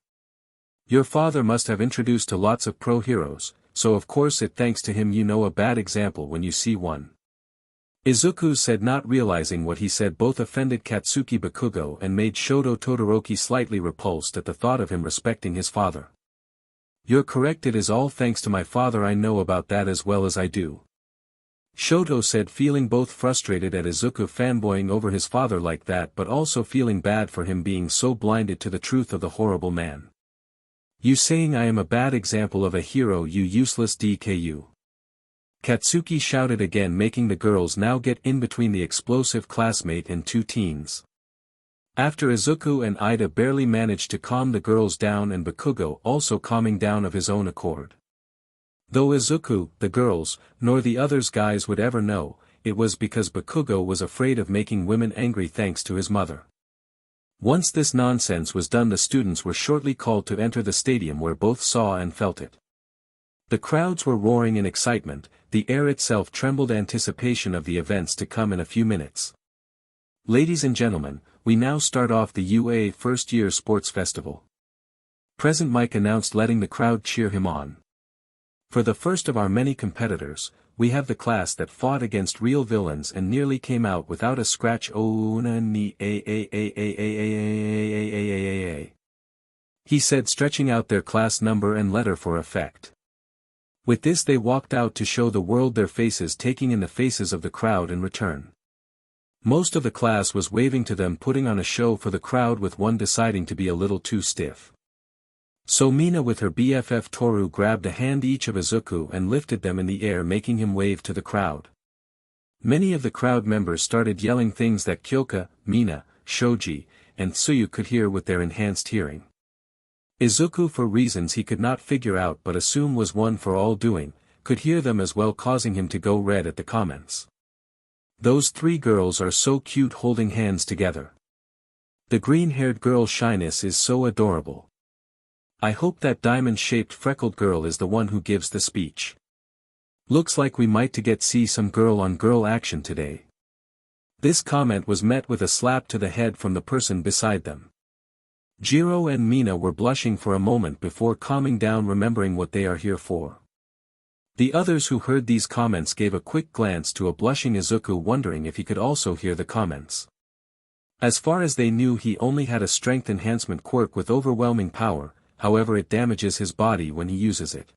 Your father must have introduced to lots of pro heroes, so of course it thanks to him you know a bad example when you see one. Izuku said, not realizing what he said both offended Katsuki Bakugo and made Shoto Todoroki slightly repulsed at the thought of him respecting his father. You're correct, it is all thanks to my father, I know about that as well as I do. Shoto said, feeling both frustrated at Izuku fanboying over his father like that but also feeling bad for him being so blinded to the truth of the horrible man. You saying I am a bad example of a hero, you useless DKU. Katsuki shouted again, making the girls now get in between the explosive classmate and two teens. After Izuku and Ida barely managed to calm the girls down and Bakugo also calming down of his own accord. Though Izuku, the girls, nor the others guys would ever know, it was because Bakugo was afraid of making women angry thanks to his mother. Once this nonsense was done, the students were shortly called to enter the stadium where both saw and felt it. The crowds were roaring in excitement, the air itself trembled anticipation of the events to come in a few minutes. Ladies and gentlemen, we now start off the UA First Year Sports Festival. Present Mike announced, letting the crowd cheer him on. For the first of our many competitors, we have the class that fought against real villains and nearly came out without a scratch. He said, stretching out their class number and letter for effect. With this they walked out to show the world their faces, taking in the faces of the crowd in return. Most of the class was waving to them, putting on a show for the crowd, with one deciding to be a little too stiff. So Mina with her BFF Toru grabbed a hand each of Izuku and lifted them in the air, making him wave to the crowd. Many of the crowd members started yelling things that Kyoka, Mina, Shoji, and Tsuyu could hear with their enhanced hearing. Izuku, for reasons he could not figure out but assume was one for all doing, could hear them as well, causing him to go red at the comments. Those three girls are so cute holding hands together. The green-haired girl's shyness is so adorable. I hope that diamond-shaped freckled girl is the one who gives the speech. Looks like we might to get see some girl-on-girl action today. This comment was met with a slap to the head from the person beside them. Jiro and Mina were blushing for a moment before calming down, remembering what they are here for. The others who heard these comments gave a quick glance to a blushing Izuku, wondering if he could also hear the comments. As far as they knew, he only had a strength enhancement quirk with overwhelming power, however it damages his body when he uses it.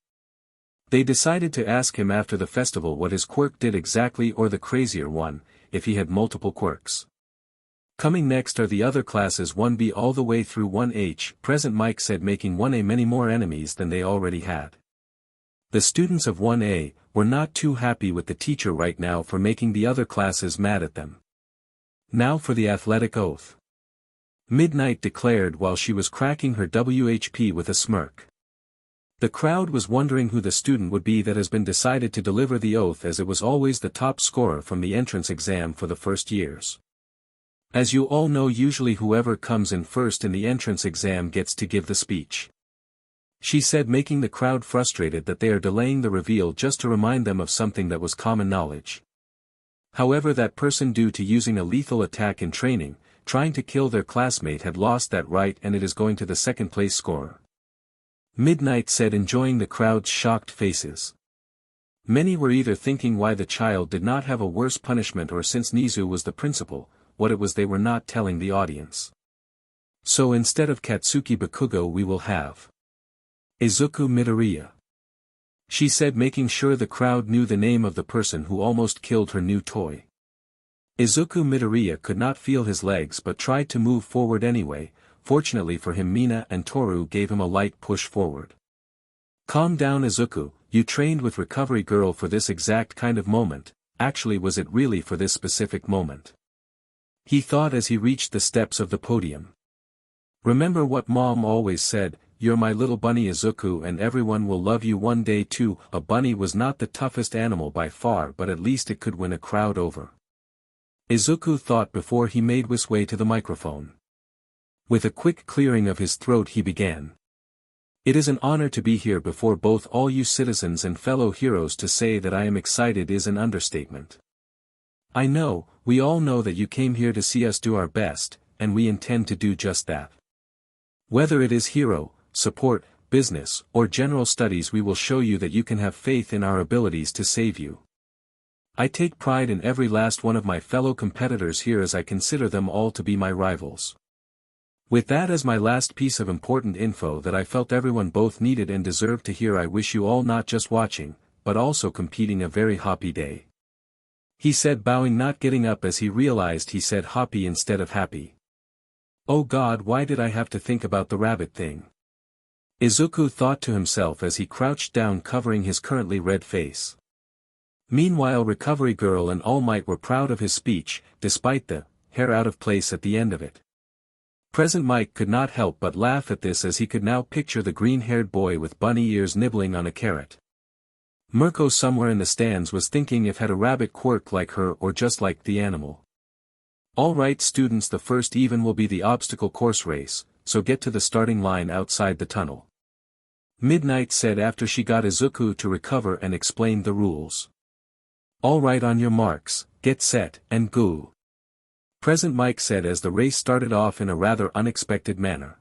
They decided to ask him after the festival what his quirk did exactly, or the crazier one, if he had multiple quirks. Coming next are the other classes 1B all the way through 1H, Present Mike said, making 1A many more enemies than they already had. The students of 1A were not too happy with the teacher right now for making the other classes mad at them. Now for the athletic oath. Midnight declared while she was cracking her WHP with a smirk. The crowd was wondering who the student would be that has been decided to deliver the oath, as it was always the top scorer from the entrance exam for the first years. As you all know, usually whoever comes in first in the entrance exam gets to give the speech. She said, making the crowd frustrated that they are delaying the reveal just to remind them of something that was common knowledge. However, that person, due to using a lethal attack in training, trying to kill their classmate, had lost that right, and it is going to the second place scorer. Midnight said, enjoying the crowd's shocked faces. Many were either thinking why the child did not have a worse punishment, or since Nizu was the principal, what it was they were not telling the audience. So instead of Katsuki Bakugo we will have Izuku Midoriya. She said, making sure the crowd knew the name of the person who almost killed her new toy. Izuku Midoriya could not feel his legs but tried to move forward anyway. Fortunately for him, Mina and Toru gave him a light push forward. Calm down, Izuku, you trained with Recovery Girl for this exact kind of moment. Actually, was it really for this specific moment? He thought as he reached the steps of the podium. Remember what Mom always said, you're my little bunny Izuku, and everyone will love you one day too. A bunny was not the toughest animal by far, but at least it could win a crowd over. Izuku thought before he made his way to the microphone. With a quick clearing of his throat he began. It is an honor to be here before both all you citizens and fellow heroes. To say that I am excited is an understatement. I know, we all know that you came here to see us do our best, and we intend to do just that. Whether it is hero, support, business, or general studies, we will show you that you can have faith in our abilities to save you. I take pride in every last one of my fellow competitors here, as I consider them all to be my rivals. With that as my last piece of important info that I felt everyone both needed and deserved to hear, I wish you all not just watching, but also competing a very happy day. He said, bowing, not getting up as he realized he said happy instead of happy. Oh God, why did I have to think about the rabbit thing? Izuku thought to himself as he crouched down, covering his currently red face. Meanwhile, Recovery Girl and All Might were proud of his speech, despite the hair out of place at the end of it. Present Mike could not help but laugh at this, as he could now picture the green-haired boy with bunny ears nibbling on a carrot. Mirko somewhere in the stands was thinking if had a rabbit quirk like her or just like the animal. Alright students, the first even will be the obstacle course race, so get to the starting line outside the tunnel. Midnight said after she got Izuku to recover and explained the rules. Alright, on your marks, get set, and go. Present Mike said as the race started off in a rather unexpected manner.